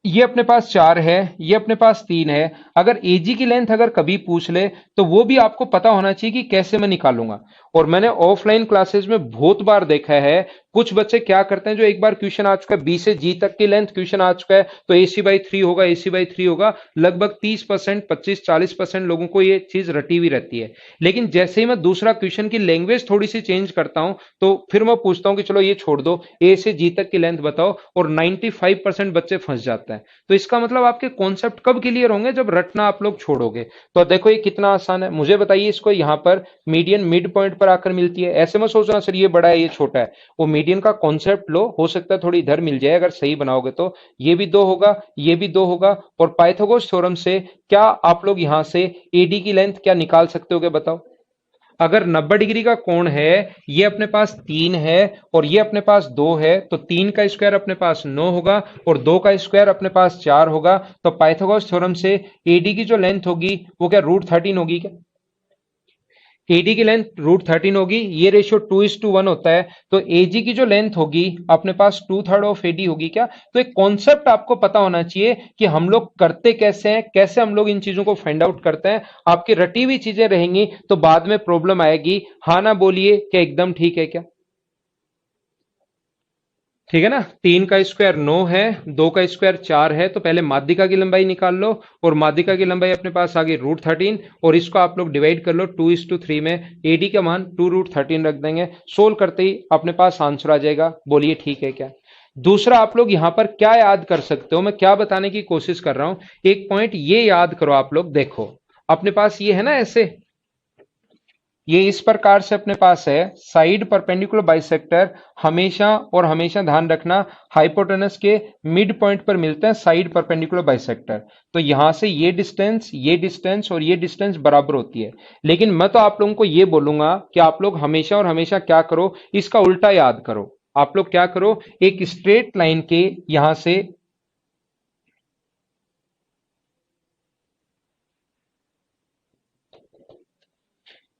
ये अपने पास 4 है, ये अपने पास 3 है, अगर एजी की लेंथ अगर कभी पूछ ले तो वो भी आपको पता होना चाहिए कि कैसे मैं निकालूंगा। और मैंने ऑफलाइन क्लासेस में बहुत बार देखा है कुछ बच्चे क्या करते हैं, जो एक बार क्वेश्चन आ चुका है बी से जी तक की लेंथ क्वेश्चन आ चुका है तो AC/3 होगा, AC/3 होगा, लगभग 30%, 25-40% लोगों को ये चीज रटी हुई रहती है। लेकिन जैसे ही मैं दूसरा क्वेश्चन की लैंग्वेज थोड़ी सी चेंज करता हूं तो फिर मैं पूछता हूं कि चलो ये छोड़ दो, ए से जी तक की लेंथ बताओ, और 95% बच्चे फंस जाते हैं। तो इसका मतलब आपके कॉन्सेप्ट कब क्लियर होंगे, जब रटना आप लोग छोड़ोगे। तो देखो ये कितना आसान है, मुझे बताइए इसको यहां पर मीडियन मिड पॉइंट पर आकर मिलती है, ऐसे में सोचना सर ये बड़ा है ये छोटा है, वो मीडियन का कॉन्सेप्ट लो, हो सकता है थोड़ी इधर मिल जाए अगर सही बनाओगे तो। ये भी 2 होगा, ये भी 2 होगा, और पाइथागोरस थ्योरम से क्या आप लोग यहां से एडी की लेंथ क्या निकाल सकते होगे बताओ। अगर 90 डिग्री का कोण है, ये अपने पास 3 है और ये अपने पास 2 है, तो 3 का स्क्वायर अपने पास 9 होगा और 2 का स्क्वायर अपने पास 4 होगा। तो पाइथागोरस थ्योरम से एडी की जो लेंथ होगी वो क्या √13 होगी क्या, एडी की लेंथ √13 होगी। ये रेशियो 2:1 होता है, तो एजी की जो लेंथ होगी अपने पास 2/3 ऑफ एडी होगी क्या। तो एक कॉन्सेप्ट आपको पता होना चाहिए कि हम लोग करते कैसे हैं, कैसे हम लोग इन चीजों को फाइंड आउट करते हैं। आपकी रटी हुई चीजें रहेंगी तो बाद में प्रॉब्लम आएगी। हाँ ना बोलिए, क्या एकदम ठीक है क्या, ठीक है ना। 3 का स्क्वायर 9 है, 2 का स्क्वायर 4 है, तो पहले माध्यिका की लंबाई निकाल लो, और माध्यिका की लंबाई अपने पास आ गई √13, और इसको आप लोग डिवाइड कर लो 2:3 में, एडी का मान 2√13 रख देंगे, सोल्व करते ही अपने पास आंसर आ जाएगा। बोलिए ठीक है क्या। दूसरा आप लोग यहां पर क्या याद कर सकते हो, मैं क्या बताने की कोशिश कर रहा हूं, एक पॉइंट ये याद करो आप लोग, देखो अपने पास ये है ना ऐसे, ये इस प्रकार से अपने पास है, साइड परपेंडिकुलर बाइसेक्टर हमेशा और हमेशा ध्यान रखना हाइपोटेनस के मिड पॉइंट पर मिलते हैं साइड परपेंडिकुलर बाइसेक्टर। तो यहां से ये डिस्टेंस और ये डिस्टेंस बराबर होती है। लेकिन मैं तो आप लोगों को ये बोलूंगा कि आप लोग हमेशा और हमेशा क्या करो, इसका उल्टा याद करो। आप लोग क्या करो, एक स्ट्रेट लाइन के यहां से,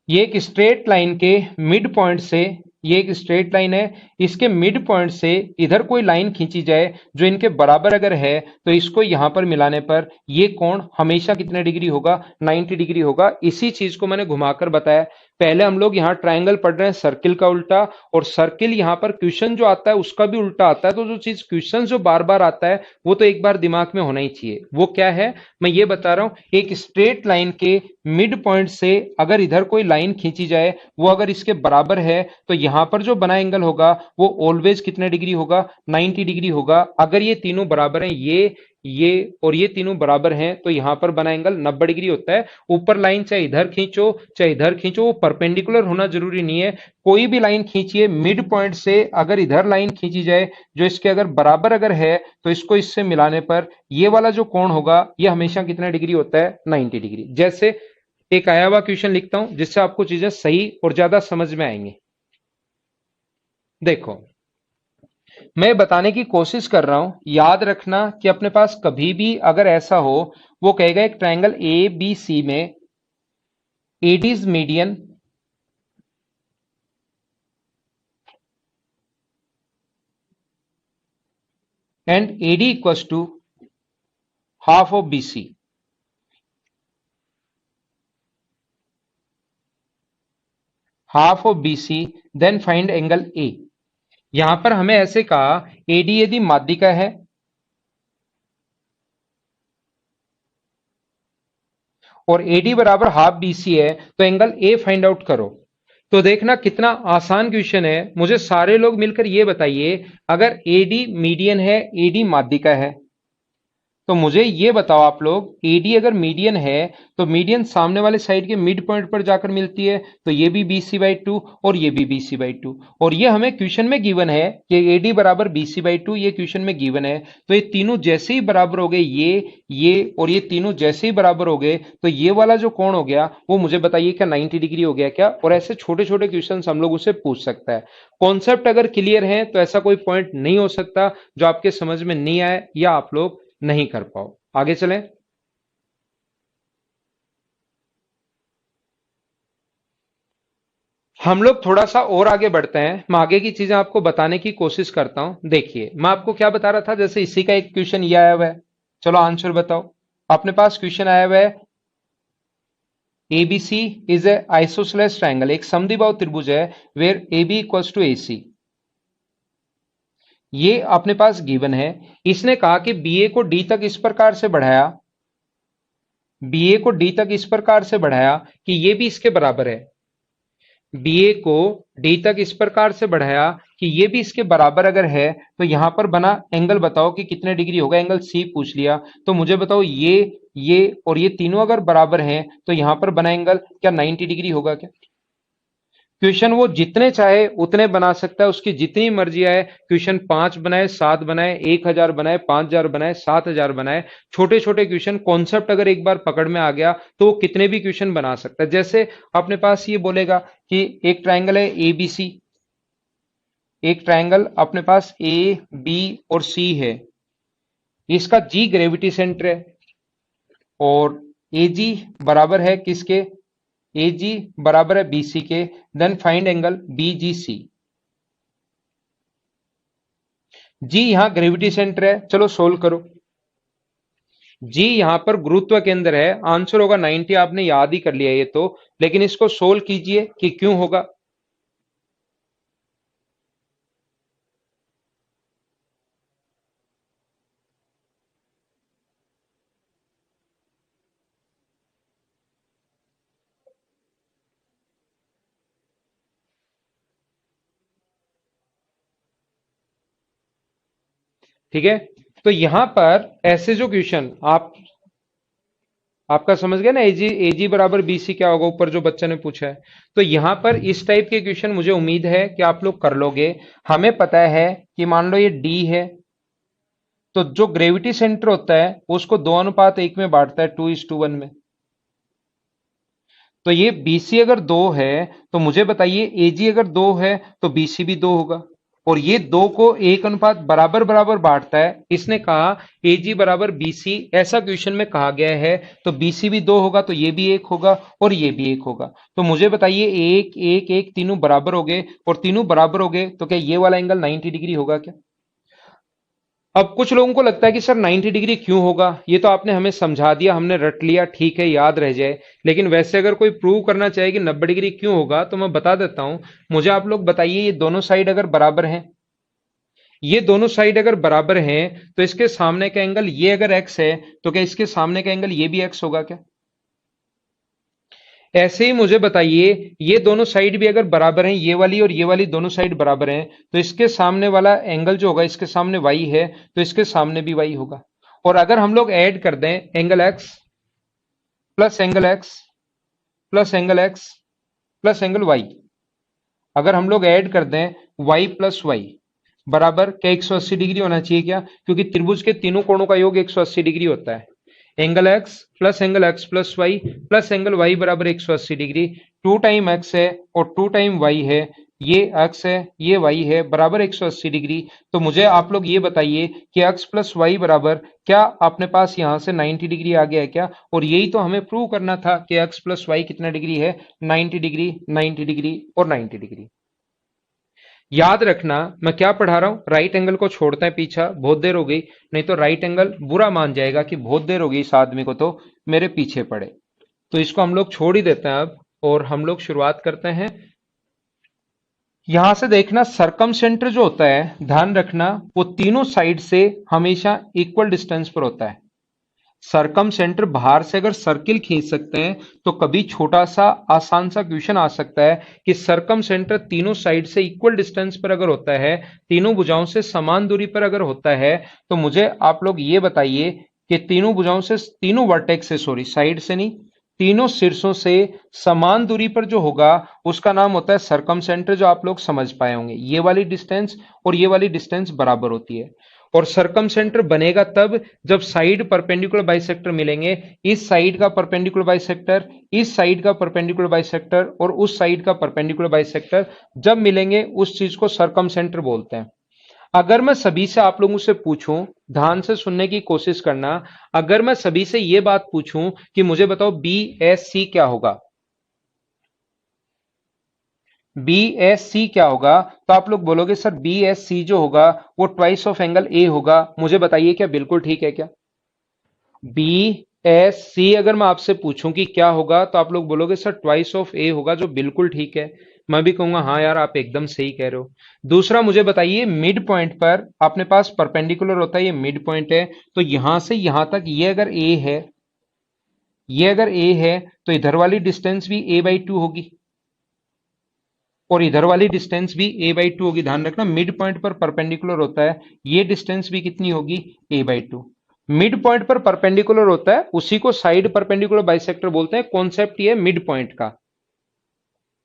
ये एक स्ट्रेट लाइन के मिड पॉइंट से, ये एक स्ट्रेट लाइन है, इसके मिड पॉइंट से इधर कोई लाइन खींची जाए जो इनके बराबर अगर है, तो इसको यहां पर मिलाने पर ये कोण हमेशा कितने डिग्री होगा, 90 डिग्री होगा। इसी चीज को मैंने घुमाकर बताया। पहले हम लोग यहाँ ट्रायंगल पढ़ रहे हैं सर्किल का उल्टा, और सर्किल यहाँ पर क्वेश्चन जो आता है उसका भी उल्टा आता है। तो जो चीज क्वेश्चन जो बार बार आता है वो तो एक बार दिमाग में होना ही चाहिए। वो क्या है मैं ये बता रहा हूं, एक स्ट्रेट लाइन के मिड पॉइंट से अगर इधर कोई लाइन खींची जाए, वो अगर इसके बराबर है तो यहां पर जो बना एंगल होगा वो ऑलवेज कितने डिग्री होगा, 90 डिग्री होगा। अगर ये तीनों बराबर हैं, ये और ये तीनों बराबर हैं, तो यहां पर बना एंगल 90 डिग्री होता है। ऊपर लाइन चाहे इधर खींचो चाहे इधर खींचो, वो परपेंडिकुलर होना जरूरी नहीं है। कोई भी लाइन खींचिए मिड पॉइंट से, अगर इधर लाइन खींची जाए जो इसके अगर बराबर अगर है, तो इसको इससे मिलाने पर ये वाला जो कोण होगा ये हमेशा कितना डिग्री होता है, 90 डिग्री। जैसे एक आया हुआ क्वेश्चन लिखता हूं जिससे आपको चीजें सही और ज्यादा समझ में आएंगी। देखो, मैं बताने की कोशिश कर रहा हूं, याद रखना कि अपने पास कभी भी अगर ऐसा हो, वो कहेगा एक ट्रायंगल ए बी सी में AD is median and AD equals to half of BC. Half of BC, then find angle A. यहां पर हमें ऐसे कहा एडी यदि माध्यिका है और एडी बराबर हाफ बीसी है, तो एंगल ए फाइंड आउट करो। तो देखना कितना आसान क्वेश्चन है। मुझे सारे लोग मिलकर ये बताइए, अगर एडी मीडियन है, एडी माध्यिका है, तो मुझे ये बताओ आप लोग, एडी अगर मीडियन है तो मीडियन सामने वाले साइड के मिड पॉइंट पर जाकर मिलती है, तो ये भी बीसी बाई टू और ये भी बीसी बाई टू। और ये हमें क्वेश्चन में गिवन है कि एडी बराबर बीसी बाई टू, ये क्वेश्चन में गिवन है। तो ये तीनों जैसे ही बराबर हो गए, ये और ये तीनों जैसे ही बराबर हो गए, तो ये वाला जो कोण हो गया वो मुझे बताइए क्या 90 डिग्री हो गया क्या। और ऐसे छोटे छोटे क्वेश्चन हम लोग उसे पूछ सकता है। कॉन्सेप्ट अगर क्लियर है तो ऐसा कोई पॉइंट नहीं हो सकता जो आपके समझ में नहीं आए या आप लोग नहीं कर पाओ। आगे चलें। हम लोग थोड़ा सा और आगे बढ़ते हैं, मैं आगे की चीजें आपको बताने की कोशिश करता हूं। देखिए, मैं आपको क्या बता रहा था, जैसे इसी का एक क्वेश्चन ये आया हुआ है। चलो आंसर बताओ। अपने पास क्वेश्चन आया हुआ है, ABC is a isosceles triangle, एक समद्विबाहु त्रिभुज है, where AB equals to AC। ये अपने पास गिवन है। इसने कहा कि BA को D तक इस प्रकार से बढ़ाया, BA को D तक इस प्रकार से बढ़ाया कि ये भी इसके बराबर है। BA को D तक इस प्रकार से बढ़ाया कि ये भी इसके बराबर अगर है, तो यहां पर बना एंगल बताओ कि कितने डिग्री होगा। एंगल C पूछ लिया, तो मुझे बताओ ये और ये तीनों अगर बराबर हैं, तो यहां पर बना एंगल क्या 90 डिग्री होगा क्या। क्वेश्चन वो जितने चाहे उतने बना सकता है, उसकी जितनी मर्जी आए। क्वेश्चन 5 बनाए, 7 बनाए, 1000 बनाए, 5000 बनाए, 7000 बनाए। छोटे छोटे क्वेश्चन, कॉन्सेप्ट अगर एक बार पकड़ में आ गया तो वो कितने भी क्वेश्चन बना सकता है। जैसे अपने पास ये बोलेगा कि एक ट्रायंगल है ABC, एक ट्रायंगल अपने पास AB और C है, इसका G ग्रेविटी सेंटर है, और AG बराबर है किसके, AG बराबर है BC के। Then find angle BGC। G यहां ग्रेविटी सेंटर है, चलो सोल्व करो। G यहां पर गुरुत्व केंद्र है, आंसर होगा 90। आपने याद ही कर लिया ये तो, लेकिन इसको सोल्व कीजिए कि क्यों होगा। ठीक है, तो यहां पर ऐसे जो क्वेश्चन आपका समझ गया ना, एजी बराबर बीसी क्या होगा, ऊपर जो बच्चा ने पूछा है। तो यहां पर इस टाइप के क्वेश्चन मुझे उम्मीद है कि आप लोग कर लोगे। हमें पता है कि मान लो ये डी है, तो जो ग्रेविटी सेंटर होता है उसको 2:1 में बांटता है, 2:1 में। तो ये BC अगर 2 है, तो मुझे बताइए AG अगर 2 है तो BC भी 2 होगा। और ये 2 को 1 अनुपात बराबर बराबर बांटता है। इसने कहा AG बराबर BC, ऐसा क्वेश्चन में कहा गया है, तो BC भी 2 होगा, तो ये भी 1 होगा और ये भी 1 होगा। तो मुझे बताइए 1 1 1 तीनों बराबर हो गए, और तीनों बराबर हो गए तो क्या ये वाला एंगल 90 डिग्री होगा क्या। अब कुछ लोगों को लगता है कि सर 90 डिग्री क्यों होगा, ये तो आपने हमें समझा दिया, हमने रट लिया, ठीक है याद रह जाए। लेकिन वैसे अगर कोई प्रूव करना चाहे कि 90 डिग्री क्यों होगा तो मैं बता देता हूं। मुझे आप लोग बताइए, ये दोनों साइड अगर बराबर हैं, ये दोनों साइड अगर बराबर हैं तो इसके सामने का एंगल ये अगर एक्स है तो क्या इसके सामने का एंगल ये भी एक्स होगा क्या? ऐसे ही मुझे बताइए, ये दोनों साइड भी अगर बराबर हैं, ये वाली और ये वाली दोनों साइड बराबर हैं, तो इसके सामने वाला एंगल जो होगा, इसके सामने y है तो इसके सामने भी y होगा। और अगर हम लोग ऐड कर दें angle x plus angle x plus angle x plus angle y, अगर हम लोग ऐड कर दें y प्लस y बराबर क्या 180 डिग्री होना चाहिए क्या? क्योंकि त्रिभुज के तीनों कोणों का योग 180 डिग्री होता है। Angle x plus y plus angle y बराबर 180 डिग्री। 2 टाइम एक्स है और 2 टाइम वाई है, ये एक्स है ये वाई है, बराबर 180 डिग्री। तो मुझे आप लोग ये बताइए कि एक्स प्लस वाई बराबर क्या अपने पास यहां से 90 डिग्री आ गया है क्या? और यही तो हमें प्रूव करना था कि एक्स प्लस वाई कितना डिग्री है, 90 डिग्री, 90 डिग्री और 90 डिग्री। याद रखना मैं क्या पढ़ा रहा हूं, राइट एंगल को छोड़ते हैं पीछा, बहुत देर हो गई, नहीं तो राइट एंगल बुरा मान जाएगा कि बहुत देर हो गई इस आदमी को तो मेरे पीछे पड़े। तो इसको हम लोग छोड़ ही देते हैं अब, और हम लोग शुरुआत करते हैं। यहां से देखना सरकम सेंटर जो होता है, ध्यान रखना वो तीनों साइड से हमेशा इक्वल डिस्टेंस पर होता है। सरकम सेंटर बाहर से अगर सर्किल खींच सकते हैं तो कभी छोटा सा आसान सा क्वेश्चन आ सकता है कि सरकम सेंटर तीनों साइड से इक्वल डिस्टेंस पर अगर होता है, तीनों भुजाओं से समान दूरी पर अगर होता है, तो मुझे आप लोग ये बताइए कि तीनों भुजाओं से, तीनों वर्टेक्स से, सॉरी साइड से नहीं, तीनों शीर्षों से समान दूरी पर जो होगा उसका नाम होता है सरकम सेंटर, जो आप लोग समझ पाए होंगे। ये वाली डिस्टेंस और ये वाली डिस्टेंस बराबर होती है। और सरकम सेंटर बनेगा तब जब साइड परपेंडिकुलर बाइसेक्टर मिलेंगे, इस साइड का परपेंडिकुलर बाइसेक्टर, इस साइड का परपेंडिकुलर बाइसेक्टर और उस साइड का परपेंडिकुलर बाइसेक्टर जब मिलेंगे उस चीज को सरकम सेंटर बोलते हैं। अगर मैं सभी से आप लोगों से पूछूं, ध्यान से सुनने की कोशिश करना, अगर मैं सभी से यह बात पूछूं कि मुझे बताओ बी एस सी क्या होगा, बी एस सी क्या होगा, तो आप लोग बोलोगे सर बी एस सी जो होगा वो ट्वाइस ऑफ एंगल ए होगा। मुझे बताइए क्या बिल्कुल ठीक है क्या? बी एस सी अगर मैं आपसे पूछूं कि क्या होगा तो आप लोग बोलोगे सर ट्वाइस ऑफ ए होगा, जो बिल्कुल ठीक है। मैं भी कहूंगा हाँ यार आप एकदम सही कह रहे हो। दूसरा मुझे बताइए, मिड पॉइंट पर अपने पास परपेंडिकुलर होता है, ये मिड पॉइंट है, तो यहां से यहां तक ये अगर ए है, ये अगर ए है तो इधर वाली डिस्टेंस भी ए बाई टू होगी और इधर वाली डिस्टेंस भी ए बाई टू होगी। ध्यान रखना मिड पॉइंट पर परपेंडिकुलर होता है, ये डिस्टेंस भी कितनी होगी, ए बाई टू। मिड पॉइंट पर परपेंडिकुलर होता है उसी को साइड परपेंडिकुलर बाइसेक्टर बोलते हैं। कॉन्सेप्ट ये मिड पॉइंट का।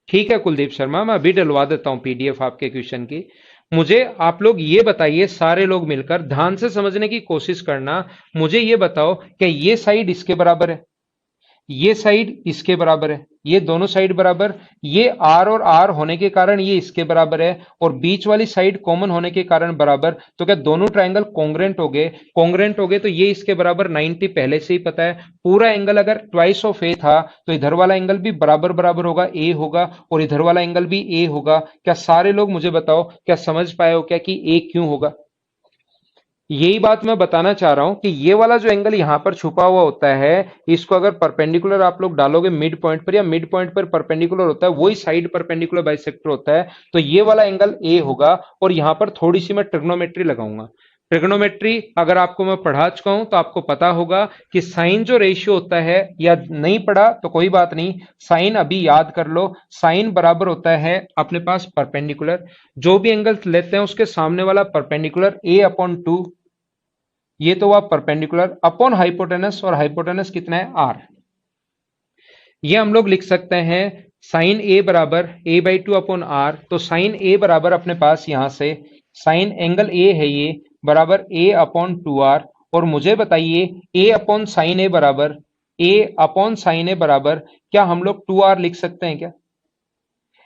ठीक है कुलदीप शर्मा, मैं अभी डलवा देता हूं पीडीएफ आपके क्वेश्चन की। मुझे आप लोग ये बताइए, सारे लोग मिलकर ध्यान से समझने की कोशिश करना, मुझे ये बताओ कि ये साइड इसके बराबर है, ये साइड इसके बराबर है, ये दोनों साइड बराबर, ये आर और आर होने के कारण ये इसके बराबर है और बीच वाली साइड कॉमन होने के कारण बराबर। तो क्या दोनों ट्रायंगल कॉन्ग्रेंट हो गए? कॉन्ग्रेंट हो गए तो ये इसके बराबर 90 पहले से ही पता है। पूरा एंगल अगर ट्वाइस ऑफ ए था तो इधर वाला एंगल भी बराबर बराबर होगा, ए होगा, और इधर वाला एंगल भी ए होगा। क्या सारे लोग मुझे बताओ, क्या समझ पाए हो क्या कि ए क्यों होगा? यही बात मैं बताना चाह रहा हूं कि ये वाला जो एंगल यहां पर छुपा हुआ होता है, इसको अगर परपेंडिकुलर आप लोग डालोगे मिड पॉइंट पर, या मिड पॉइंट पर परपेंडिकुलर होता है वही साइड परपेंडिकुलर बाइसेक्टर होता है, तो ये वाला एंगल ए होगा। और यहां पर थोड़ी सी मैं ट्रिग्नोमेट्री लगाऊंगा। ट्रिग्नोमेट्री अगर आपको मैं पढ़ा चुका हूं तो आपको पता होगा कि साइन जो रेशियो होता है, या नहीं पढ़ा तो कोई बात नहीं, साइन अभी याद कर लो। साइन बराबर होता है अपने पास परपेंडिकुलर, जो भी एंगल लेते हैं उसके सामने वाला परपेंडिकुलर, ए अपॉन टू, ये तो हुआ परपेंडिकुलर, अपॉन हाइपोटेनस, और हाइपोटेनस कितना है, आर। ये हम लोग लिख सकते हैं साइन ए बराबर ए बाई टू अपॉन आर। तो साइन ए बराबर अपने पास यहां से साइन एंगल ए है ये, बराबर ए अपॉन टू आर। और मुझे बताइए ए अपॉन साइन ए बराबर, ए अपॉन साइन ए बराबर क्या हम लोग टू आर लिख सकते हैं क्या?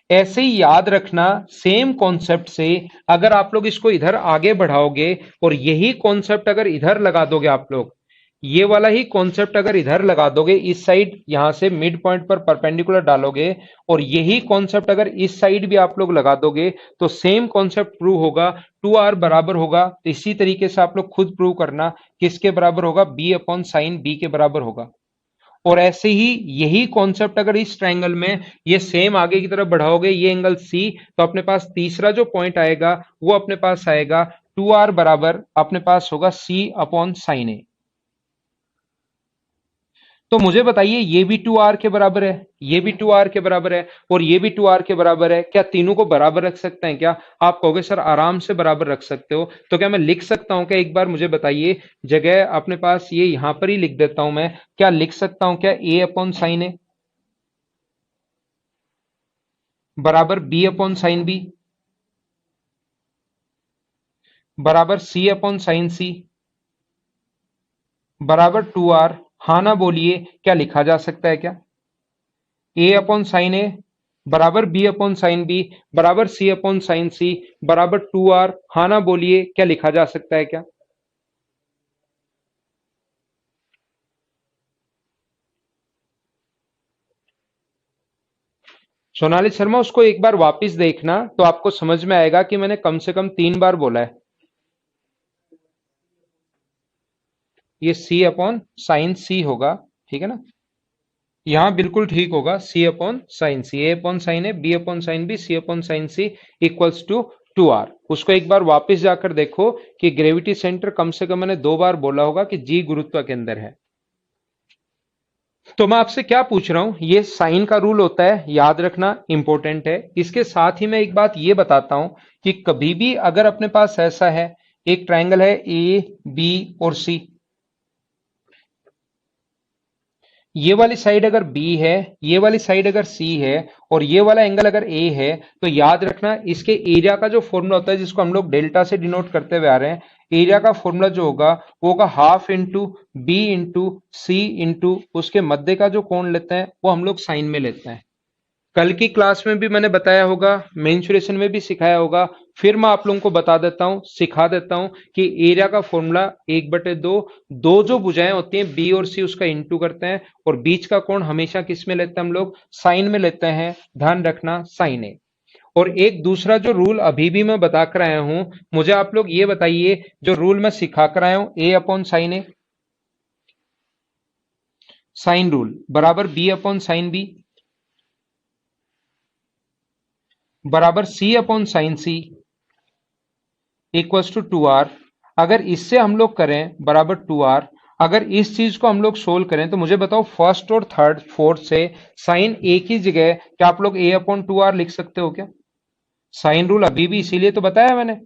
ऐसे ही याद रखना, सेम कॉन्सेप्ट से अगर आप लोग इसको इधर आगे बढ़ाओगे और यही कॉन्सेप्ट अगर इधर लगा दोगे आप लोग, ये वाला ही कॉन्सेप्ट अगर इधर लगा दोगे, इस साइड यहां से मिड पॉइंट पर परपेंडिकुलर डालोगे, और यही कॉन्सेप्ट अगर इस साइड भी आप लोग लगा दोगे, तो सेम कॉन्सेप्ट प्रूव होगा। 2r बराबर होगा, तो इसी तरीके से आप लोग खुद प्रूव करना किसके बराबर होगा, b अपॉन साइन b के बराबर होगा। और ऐसे ही यही कॉन्सेप्ट अगर इस ट्रायंगल में ये सेम आगे की तरफ बढ़ाओगे, ये एंगल C, तो अपने पास तीसरा जो पॉइंट आएगा वो अपने पास आएगा 2r बराबर अपने पास होगा C अपॉन साइन ए। तो मुझे बताइए, ये भी 2r के बराबर है, ये भी 2r के बराबर है, और ये भी 2r के बराबर है, क्या तीनों को बराबर रख सकते हैं क्या? आप कहोगे सर आराम से बराबर रख सकते हो, तो क्या मैं लिख सकता हूं क्या? एक बार मुझे बताइए, जगह अपने पास ये यहां पर ही लिख देता हूं मैं, क्या लिख सकता हूं क्या a अपॉन साइन ए बराबर b अपॉन साइन बी बराबर c अपॉन साइन सी बराबर 2r? हाँ ना बोलिए, क्या लिखा जा सकता है क्या? a अपॉन साइन ए बराबर b अपॉन साइन बी बराबर c अपॉन साइन सी बराबर 2r? हाँ ना बोलिए, क्या लिखा जा सकता है क्या? सोनाली शर्मा, उसको एक बार वापस देखना तो आपको समझ में आएगा कि मैंने कम से कम 3 बार बोला है। ये c अपॉन साइन सी होगा, ठीक है ना? यहाँ बिल्कुल ठीक होगा, c upon sine C, a upon sine A, b upon sine B, c upon sine C equals to 2r। उसको एक बार वापस जाकर देखो कि ग्रेविटी सेंटर कम से कम मैंने 2 बार बोला होगा कि g गुरुत्व के अंदर है। तो मैं आपसे क्या पूछ रहा हूं, ये साइन का रूल होता है, याद रखना, इंपॉर्टेंट है। इसके साथ ही मैं एक बात ये बताता हूं कि कभी भी अगर अपने पास ऐसा है, एक ट्रायंगल है ए बी और सी, ये वाली साइड अगर B है, ये वाली साइड अगर C है, और ये वाला एंगल अगर A है, तो याद रखना इसके एरिया का जो फॉर्मूला होता है, जिसको हम लोग डेल्टा से डिनोट करते हुए आ रहे हैं, एरिया का फॉर्मूला जो होगा वो होगा हाफ इंटू बी इंटू सी इंटू उसके मध्य का जो कोण लेते हैं वो हम लोग साइन में लेते हैं। कल की क्लास में भी मैंने बताया होगा, मेंसुरेशन में भी सिखाया होगा, फिर मैं आप लोगों को बता देता हूं, सिखा देता हूं कि एरिया का फॉर्मूला 1/2, दो जो भुजाएं होती हैं बी और सी उसका इंटू करते हैं, और बीच का कोण हमेशा किस में लेते हैं हम लोग, साइन में लेते हैं, ध्यान रखना साइन ए। और एक दूसरा जो रूल अभी भी मैं बता कर आया हूं, मुझे आप लोग ये बताइए, जो रूल मैं सिखा कर आया हूं, A upon sine A sine rule बराबर बी अपॉन साइन बी बराबर C upon sine C equals to 2r। अगर इससे हम लोग करें बराबर 2r, अगर इस चीज को हम लोग सोल्व करें, तो मुझे बताओ फर्स्ट और थर्ड फोर्थ से साइन ए की जगह क्या आप लोग a अपॉन 2r लिख सकते हो क्या? साइन रूल अभी भी, इसीलिए तो बताया मैंने,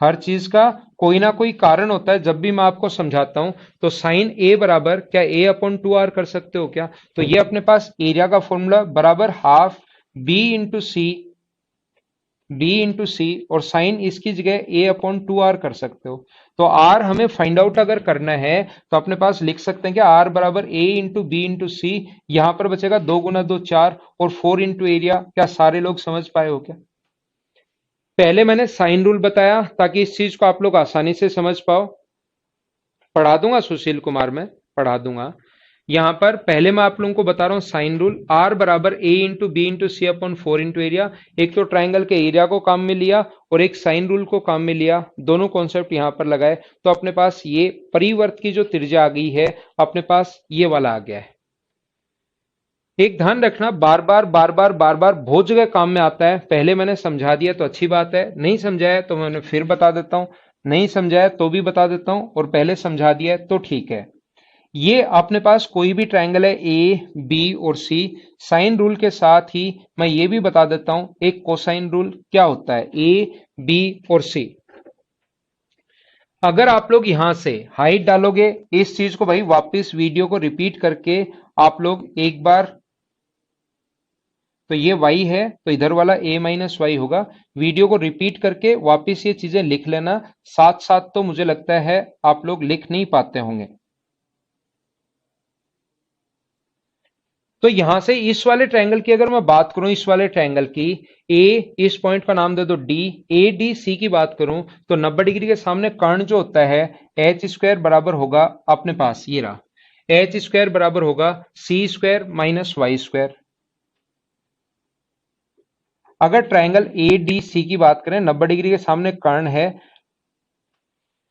हर चीज का कोई ना कोई कारण होता है। जब भी मैं आपको समझाता हूं तो साइन ए बराबर क्या a अपॉन 2r कर सकते हो क्या? तो ये अपने पास एरिया का फॉर्मूला बराबर हाफ बी इंटू सी, और साइन इसकी जगह ए अपॉन 2r कर सकते हो। तो आर हमें फाइंड आउट अगर करना है, तो अपने पास लिख सकते हैं कि आर बराबर ए इंटू बी इंटू सी, यहां पर बचेगा 2 गुना 2 4, और 4 इंटू एरिया। क्या सारे लोग समझ पाए हो क्या? पहले मैंने साइन रूल बताया ताकि इस चीज को आप लोग आसानी से समझ पाओ। पढ़ा दूंगा सुशील कुमार, मैं पढ़ा दूंगा। यहां पर पहले मैं आप लोगों को बता रहा हूं साइन रूल, आर बराबर ए इंटू बी इंटू सी अपॉन 4 इंटू एरिया। एक तो ट्राइंगल के एरिया को काम में लिया और एक साइन रूल को काम में लिया, दोनों कॉन्सेप्ट यहां पर लगाए, तो अपने पास ये परिवर्त की जो त्रिज्या आ गई है, अपने पास ये वाला आ गया है। एक ध्यान रखना, बार बार बार बार बार बार बहुत जगह काम में आता है। पहले मैंने समझा दिया तो अच्छी बात है, नहीं समझाया तो मैंने फिर बता देता हूं, नहीं समझाया तो भी बता देता हूं, और पहले समझा दिया है तो ठीक है। ये अपने पास कोई भी ट्रायंगल है ए बी और सी, साइन रूल के साथ ही मैं ये भी बता देता हूं एक कोसाइन रूल क्या होता है, ए बी और सी। अगर आप लोग यहां से हाइट डालोगे, इस चीज को भाई वापस वीडियो को रिपीट करके आप लोग एक बार, तो ये y है तो इधर वाला a माइनस वाई होगा। वीडियो को रिपीट करके वापस ये चीजें लिख लेना, साथ साथ तो मुझे लगता है आप लोग लिख नहीं पाते होंगे। तो यहां से इस वाले ट्रायंगल की अगर मैं बात करूं, इस वाले ट्रायंगल की, ए, इस पॉइंट का नाम दे दो डी, ए डी सी की बात करूं तो 90 डिग्री के सामने कर्ण जो होता है एच स्क्वायर बराबर होगा अपने पास ये रहा, एच स्क्वायर बराबर होगा सी स्क्वायर माइनस वाई स्क्वायर। अगर ट्रायंगल ए डी सी की बात करें, 90 डिग्री के सामने कर्ण है,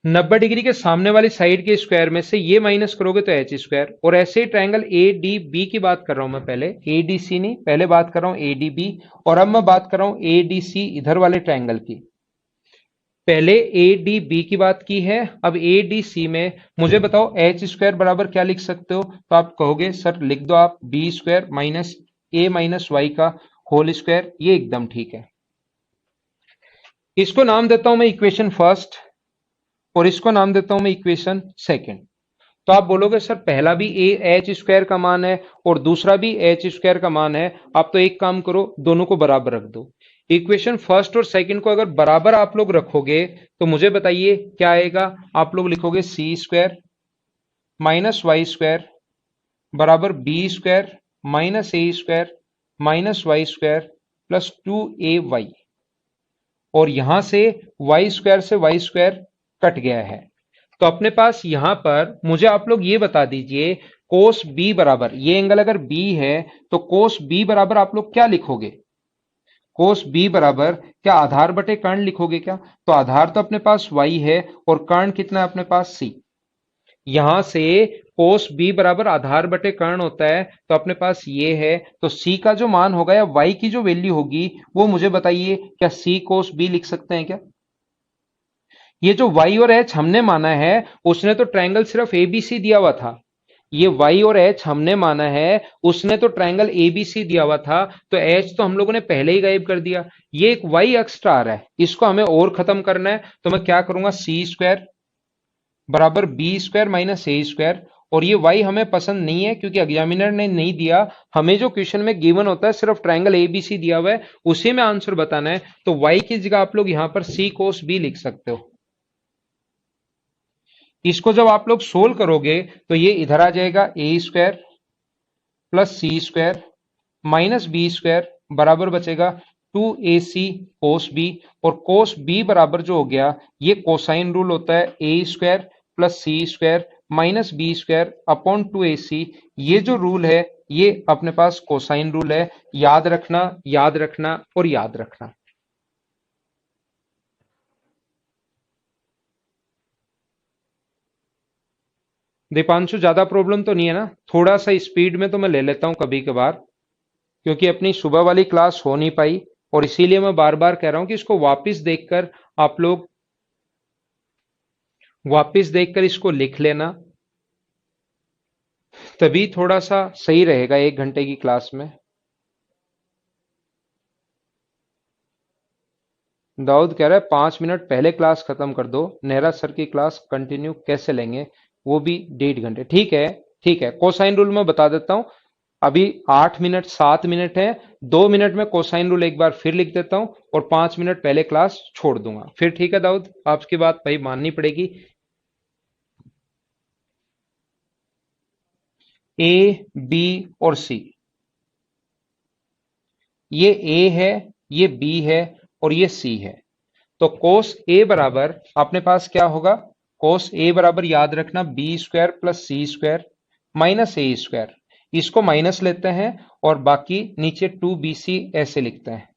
90 डिग्री के सामने वाली साइड के स्क्वायर में से ये माइनस करोगे तो एच स्क्वायर। और ऐसे ही ट्रायंगल ए डी बी की बात कर रहा हूं मैं, पहले ए डी सी नहीं, पहले बात कर रहा हूं ए डी बी, और अब मैं बात कर रहा हूं ए डी सी इधर वाले ट्रायंगल की। पहले ए डी बी की बात की है, अब ए डी सी में मुझे बताओ एच स्क्वायर बराबर क्या लिख सकते हो, तो आप कहोगे सर लिख दो आप बी स्क्वायर माइनस ए माइनस वाई का होल स्क्वायर, ये एकदम ठीक है। इसको नाम देता हूं मैं इक्वेशन फर्स्ट और इसको नाम देता हूं मैं इक्वेशन सेकंड। तो आप बोलोगे सर पहला भी ए एच स्क्वायर का मान है और दूसरा भी एच स्क्वायर का मान है, आप तो एक काम करो दोनों को बराबर रख दो। इक्वेशन फर्स्ट और सेकंड को अगर बराबर आप लोग रखोगे तो मुझे बताइए क्या आएगा, आप लोग लिखोगे C square minus Y square बराबर B square minus A square minus Y square plus 2ay, और यहां से वाई स्क्वायर से वाई स्क्वायर कट गया है। तो अपने पास यहां पर मुझे आप लोग ये बता दीजिए कोस बी बराबर, ये एंगल अगर बी है तो कोस बी बराबर आप लोग क्या लिखोगे, कोस बी बराबर क्या आधार बटे कर्ण लिखोगे क्या, तो आधार तो अपने पास y है और कर्ण कितना है अपने पास c। यहां से कोस बी बराबर आधार बटे कर्ण होता है तो अपने पास ये है, तो c का जो मान होगा या y की जो वैल्यू होगी वो मुझे बताइए, क्या c कोस b लिख सकते हैं क्या। ये जो y और h हमने माना है उसने तो ट्रायंगल सिर्फ एबीसी दिया हुआ था, ये y और h हमने माना है उसने तो ट्रायंगल एबीसी दिया हुआ था, तो h तो हम लोगों ने पहले ही गायब कर दिया। ये एक y एक्स्ट्रा आ रहा है, इसको हमें और खत्म करना है, तो मैं क्या करूंगा सी स्क्वायर बराबर B square minus A square, और ये y हमें पसंद नहीं है क्योंकि एग्जामिनर ने नहीं दिया, हमें जो क्वेश्चन में गिवन होता है सिर्फ ट्रायंगल एबीसी दिया हुआ है उसी में आंसर बताना है, तो y की जगह आप लोग यहां पर सी कोस बी लिख सकते हो। इसको जब आप लोग सोल्व करोगे तो ये इधर आ जाएगा ए square plus C square minus B square बराबर बचेगा 2ac कोस बी, और कोस बी बराबर जो हो गया ये कोसाइन रूल होता है A square plus C square minus B square upon 2ac, ये जो रूल है ये अपने पास कोसाइन रूल है, याद रखना याद रखना और याद रखना। दीपांशु ज्यादा प्रॉब्लम तो नहीं है ना, थोड़ा सा स्पीड में तो मैं ले लेता हूं कभी कभार क्योंकि अपनी सुबह वाली क्लास हो नहीं पाई, और इसीलिए मैं बार बार कह रहा हूं कि इसको वापस देखकर इसको लिख लेना, तभी थोड़ा सा सही रहेगा 1 घंटे की क्लास में। दाऊद कह रहा है 5 मिनट पहले क्लास खत्म कर दो, नेहरा सर की क्लास कंटिन्यू कैसे लेंगे, वो भी 1.5 घंटे। ठीक है ठीक है, कोसाइन रूल मैं बता देता हूं, अभी 8 मिनट 7 मिनट है, 2 मिनट में कोसाइन रूल एक बार फिर लिख देता हूं और 5 मिनट पहले क्लास छोड़ दूंगा फिर। ठीक है दाऊद, आपकी बात भाई माननी पड़ेगी। ए बी और सी, ये ए है ये बी है और ये सी है, तो कोस ए बराबर अपने पास क्या होगा, कोस ए बराबर याद रखना B square plus C square minus A square, इसको माइनस लेते हैं और बाकी नीचे 2bc ऐसे लिखते हैं।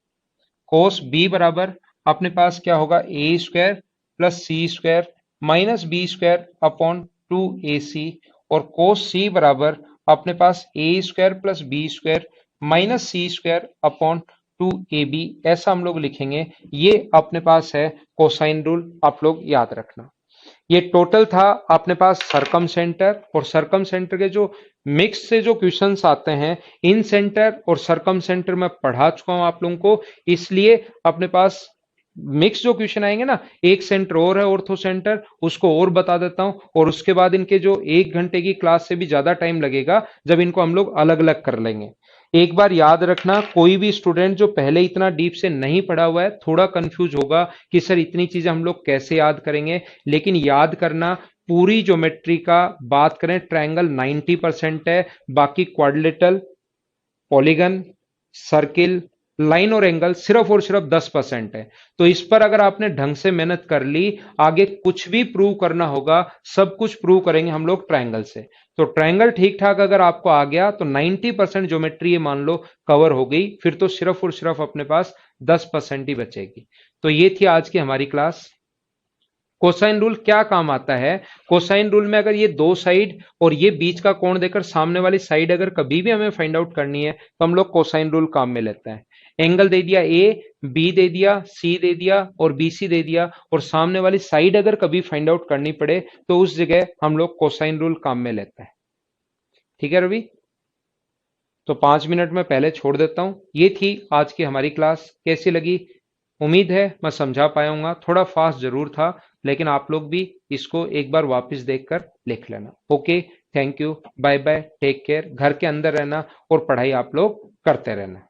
कोस बी बराबर अपने पास क्या होगा A square plus C square minus B square upon 2ac, और कोस सी बराबर अपने पास A square plus B square minus C square upon 2ab, ऐसा हम लोग लिखेंगे। ये अपने पास है कोसाइन रूल, आप लोग याद रखना। ये टोटल था अपने पास सरकम सेंटर, और सरकम सेंटर के जो मिक्स से जो क्वेश्चंस आते हैं इन सेंटर और सरकम सेंटर में पढ़ा चुका हूं आप लोगों को, इसलिए अपने पास मिक्स जो क्वेश्चन आएंगे ना, एक सेंटर और है ऑर्थो सेंटर, उसको और बता देता हूं, और उसके बाद इनके जो 1 घंटे की क्लास से भी ज्यादा टाइम लगेगा जब इनको हम लोग अलग अलग कर लेंगे। एक बार याद रखना, कोई भी स्टूडेंट जो पहले इतना डीप से नहीं पढ़ा हुआ है थोड़ा कंफ्यूज होगा कि सर इतनी चीजें हम लोग कैसे याद करेंगे, लेकिन याद करना पूरी ज्योमेट्री का बात करें ट्रायंगल 90% है, बाकी क्वाड्रिलेटरल पॉलीगन, सर्किल, लाइन और एंगल सिर्फ और सिर्फ 10% है। तो इस पर अगर आपने ढंग से मेहनत कर ली, आगे कुछ भी प्रूव करना होगा, सब कुछ प्रूव करेंगे हम लोग ट्रायंगल से। तो ट्रायंगल ठीक ठाक अगर आपको आ गया तो 90% ज्योमेट्री ये मान लो कवर हो गई, फिर तो सिर्फ और सिर्फ अपने पास 10% ही बचेगी। तो ये थी आज की हमारी क्लास। कोसाइन रूल क्या काम आता है? कोसाइन रूल में अगर ये दो साइड और ये बीच का कोण देकर सामने वाली साइड अगर कभी भी हमें फाइंड आउट करनी है तो हम लोग कोसाइन रूल काम में लेते हैं। एंगल दे दिया ए, बी दे दिया, सी दे दिया और बी सी दे दिया, और सामने वाली साइड अगर कभी फाइंड आउट करनी पड़े तो उस जगह हम लोग कोसाइन रूल काम में लेते हैं। ठीक है रवि? तो 5 मिनट में पहले छोड़ देता हूं। ये थी आज की हमारी क्लास। कैसी लगी? उम्मीद है मैं समझा पाया हूँ। थोड़ा फास्ट जरूर था, लेकिन आप लोग भी इसको एक बार वापस देखकर लिख लेना। Okay, thank you, bye bye, take care. घर के अंदर रहना और पढ़ाई आप लोग करते रहना।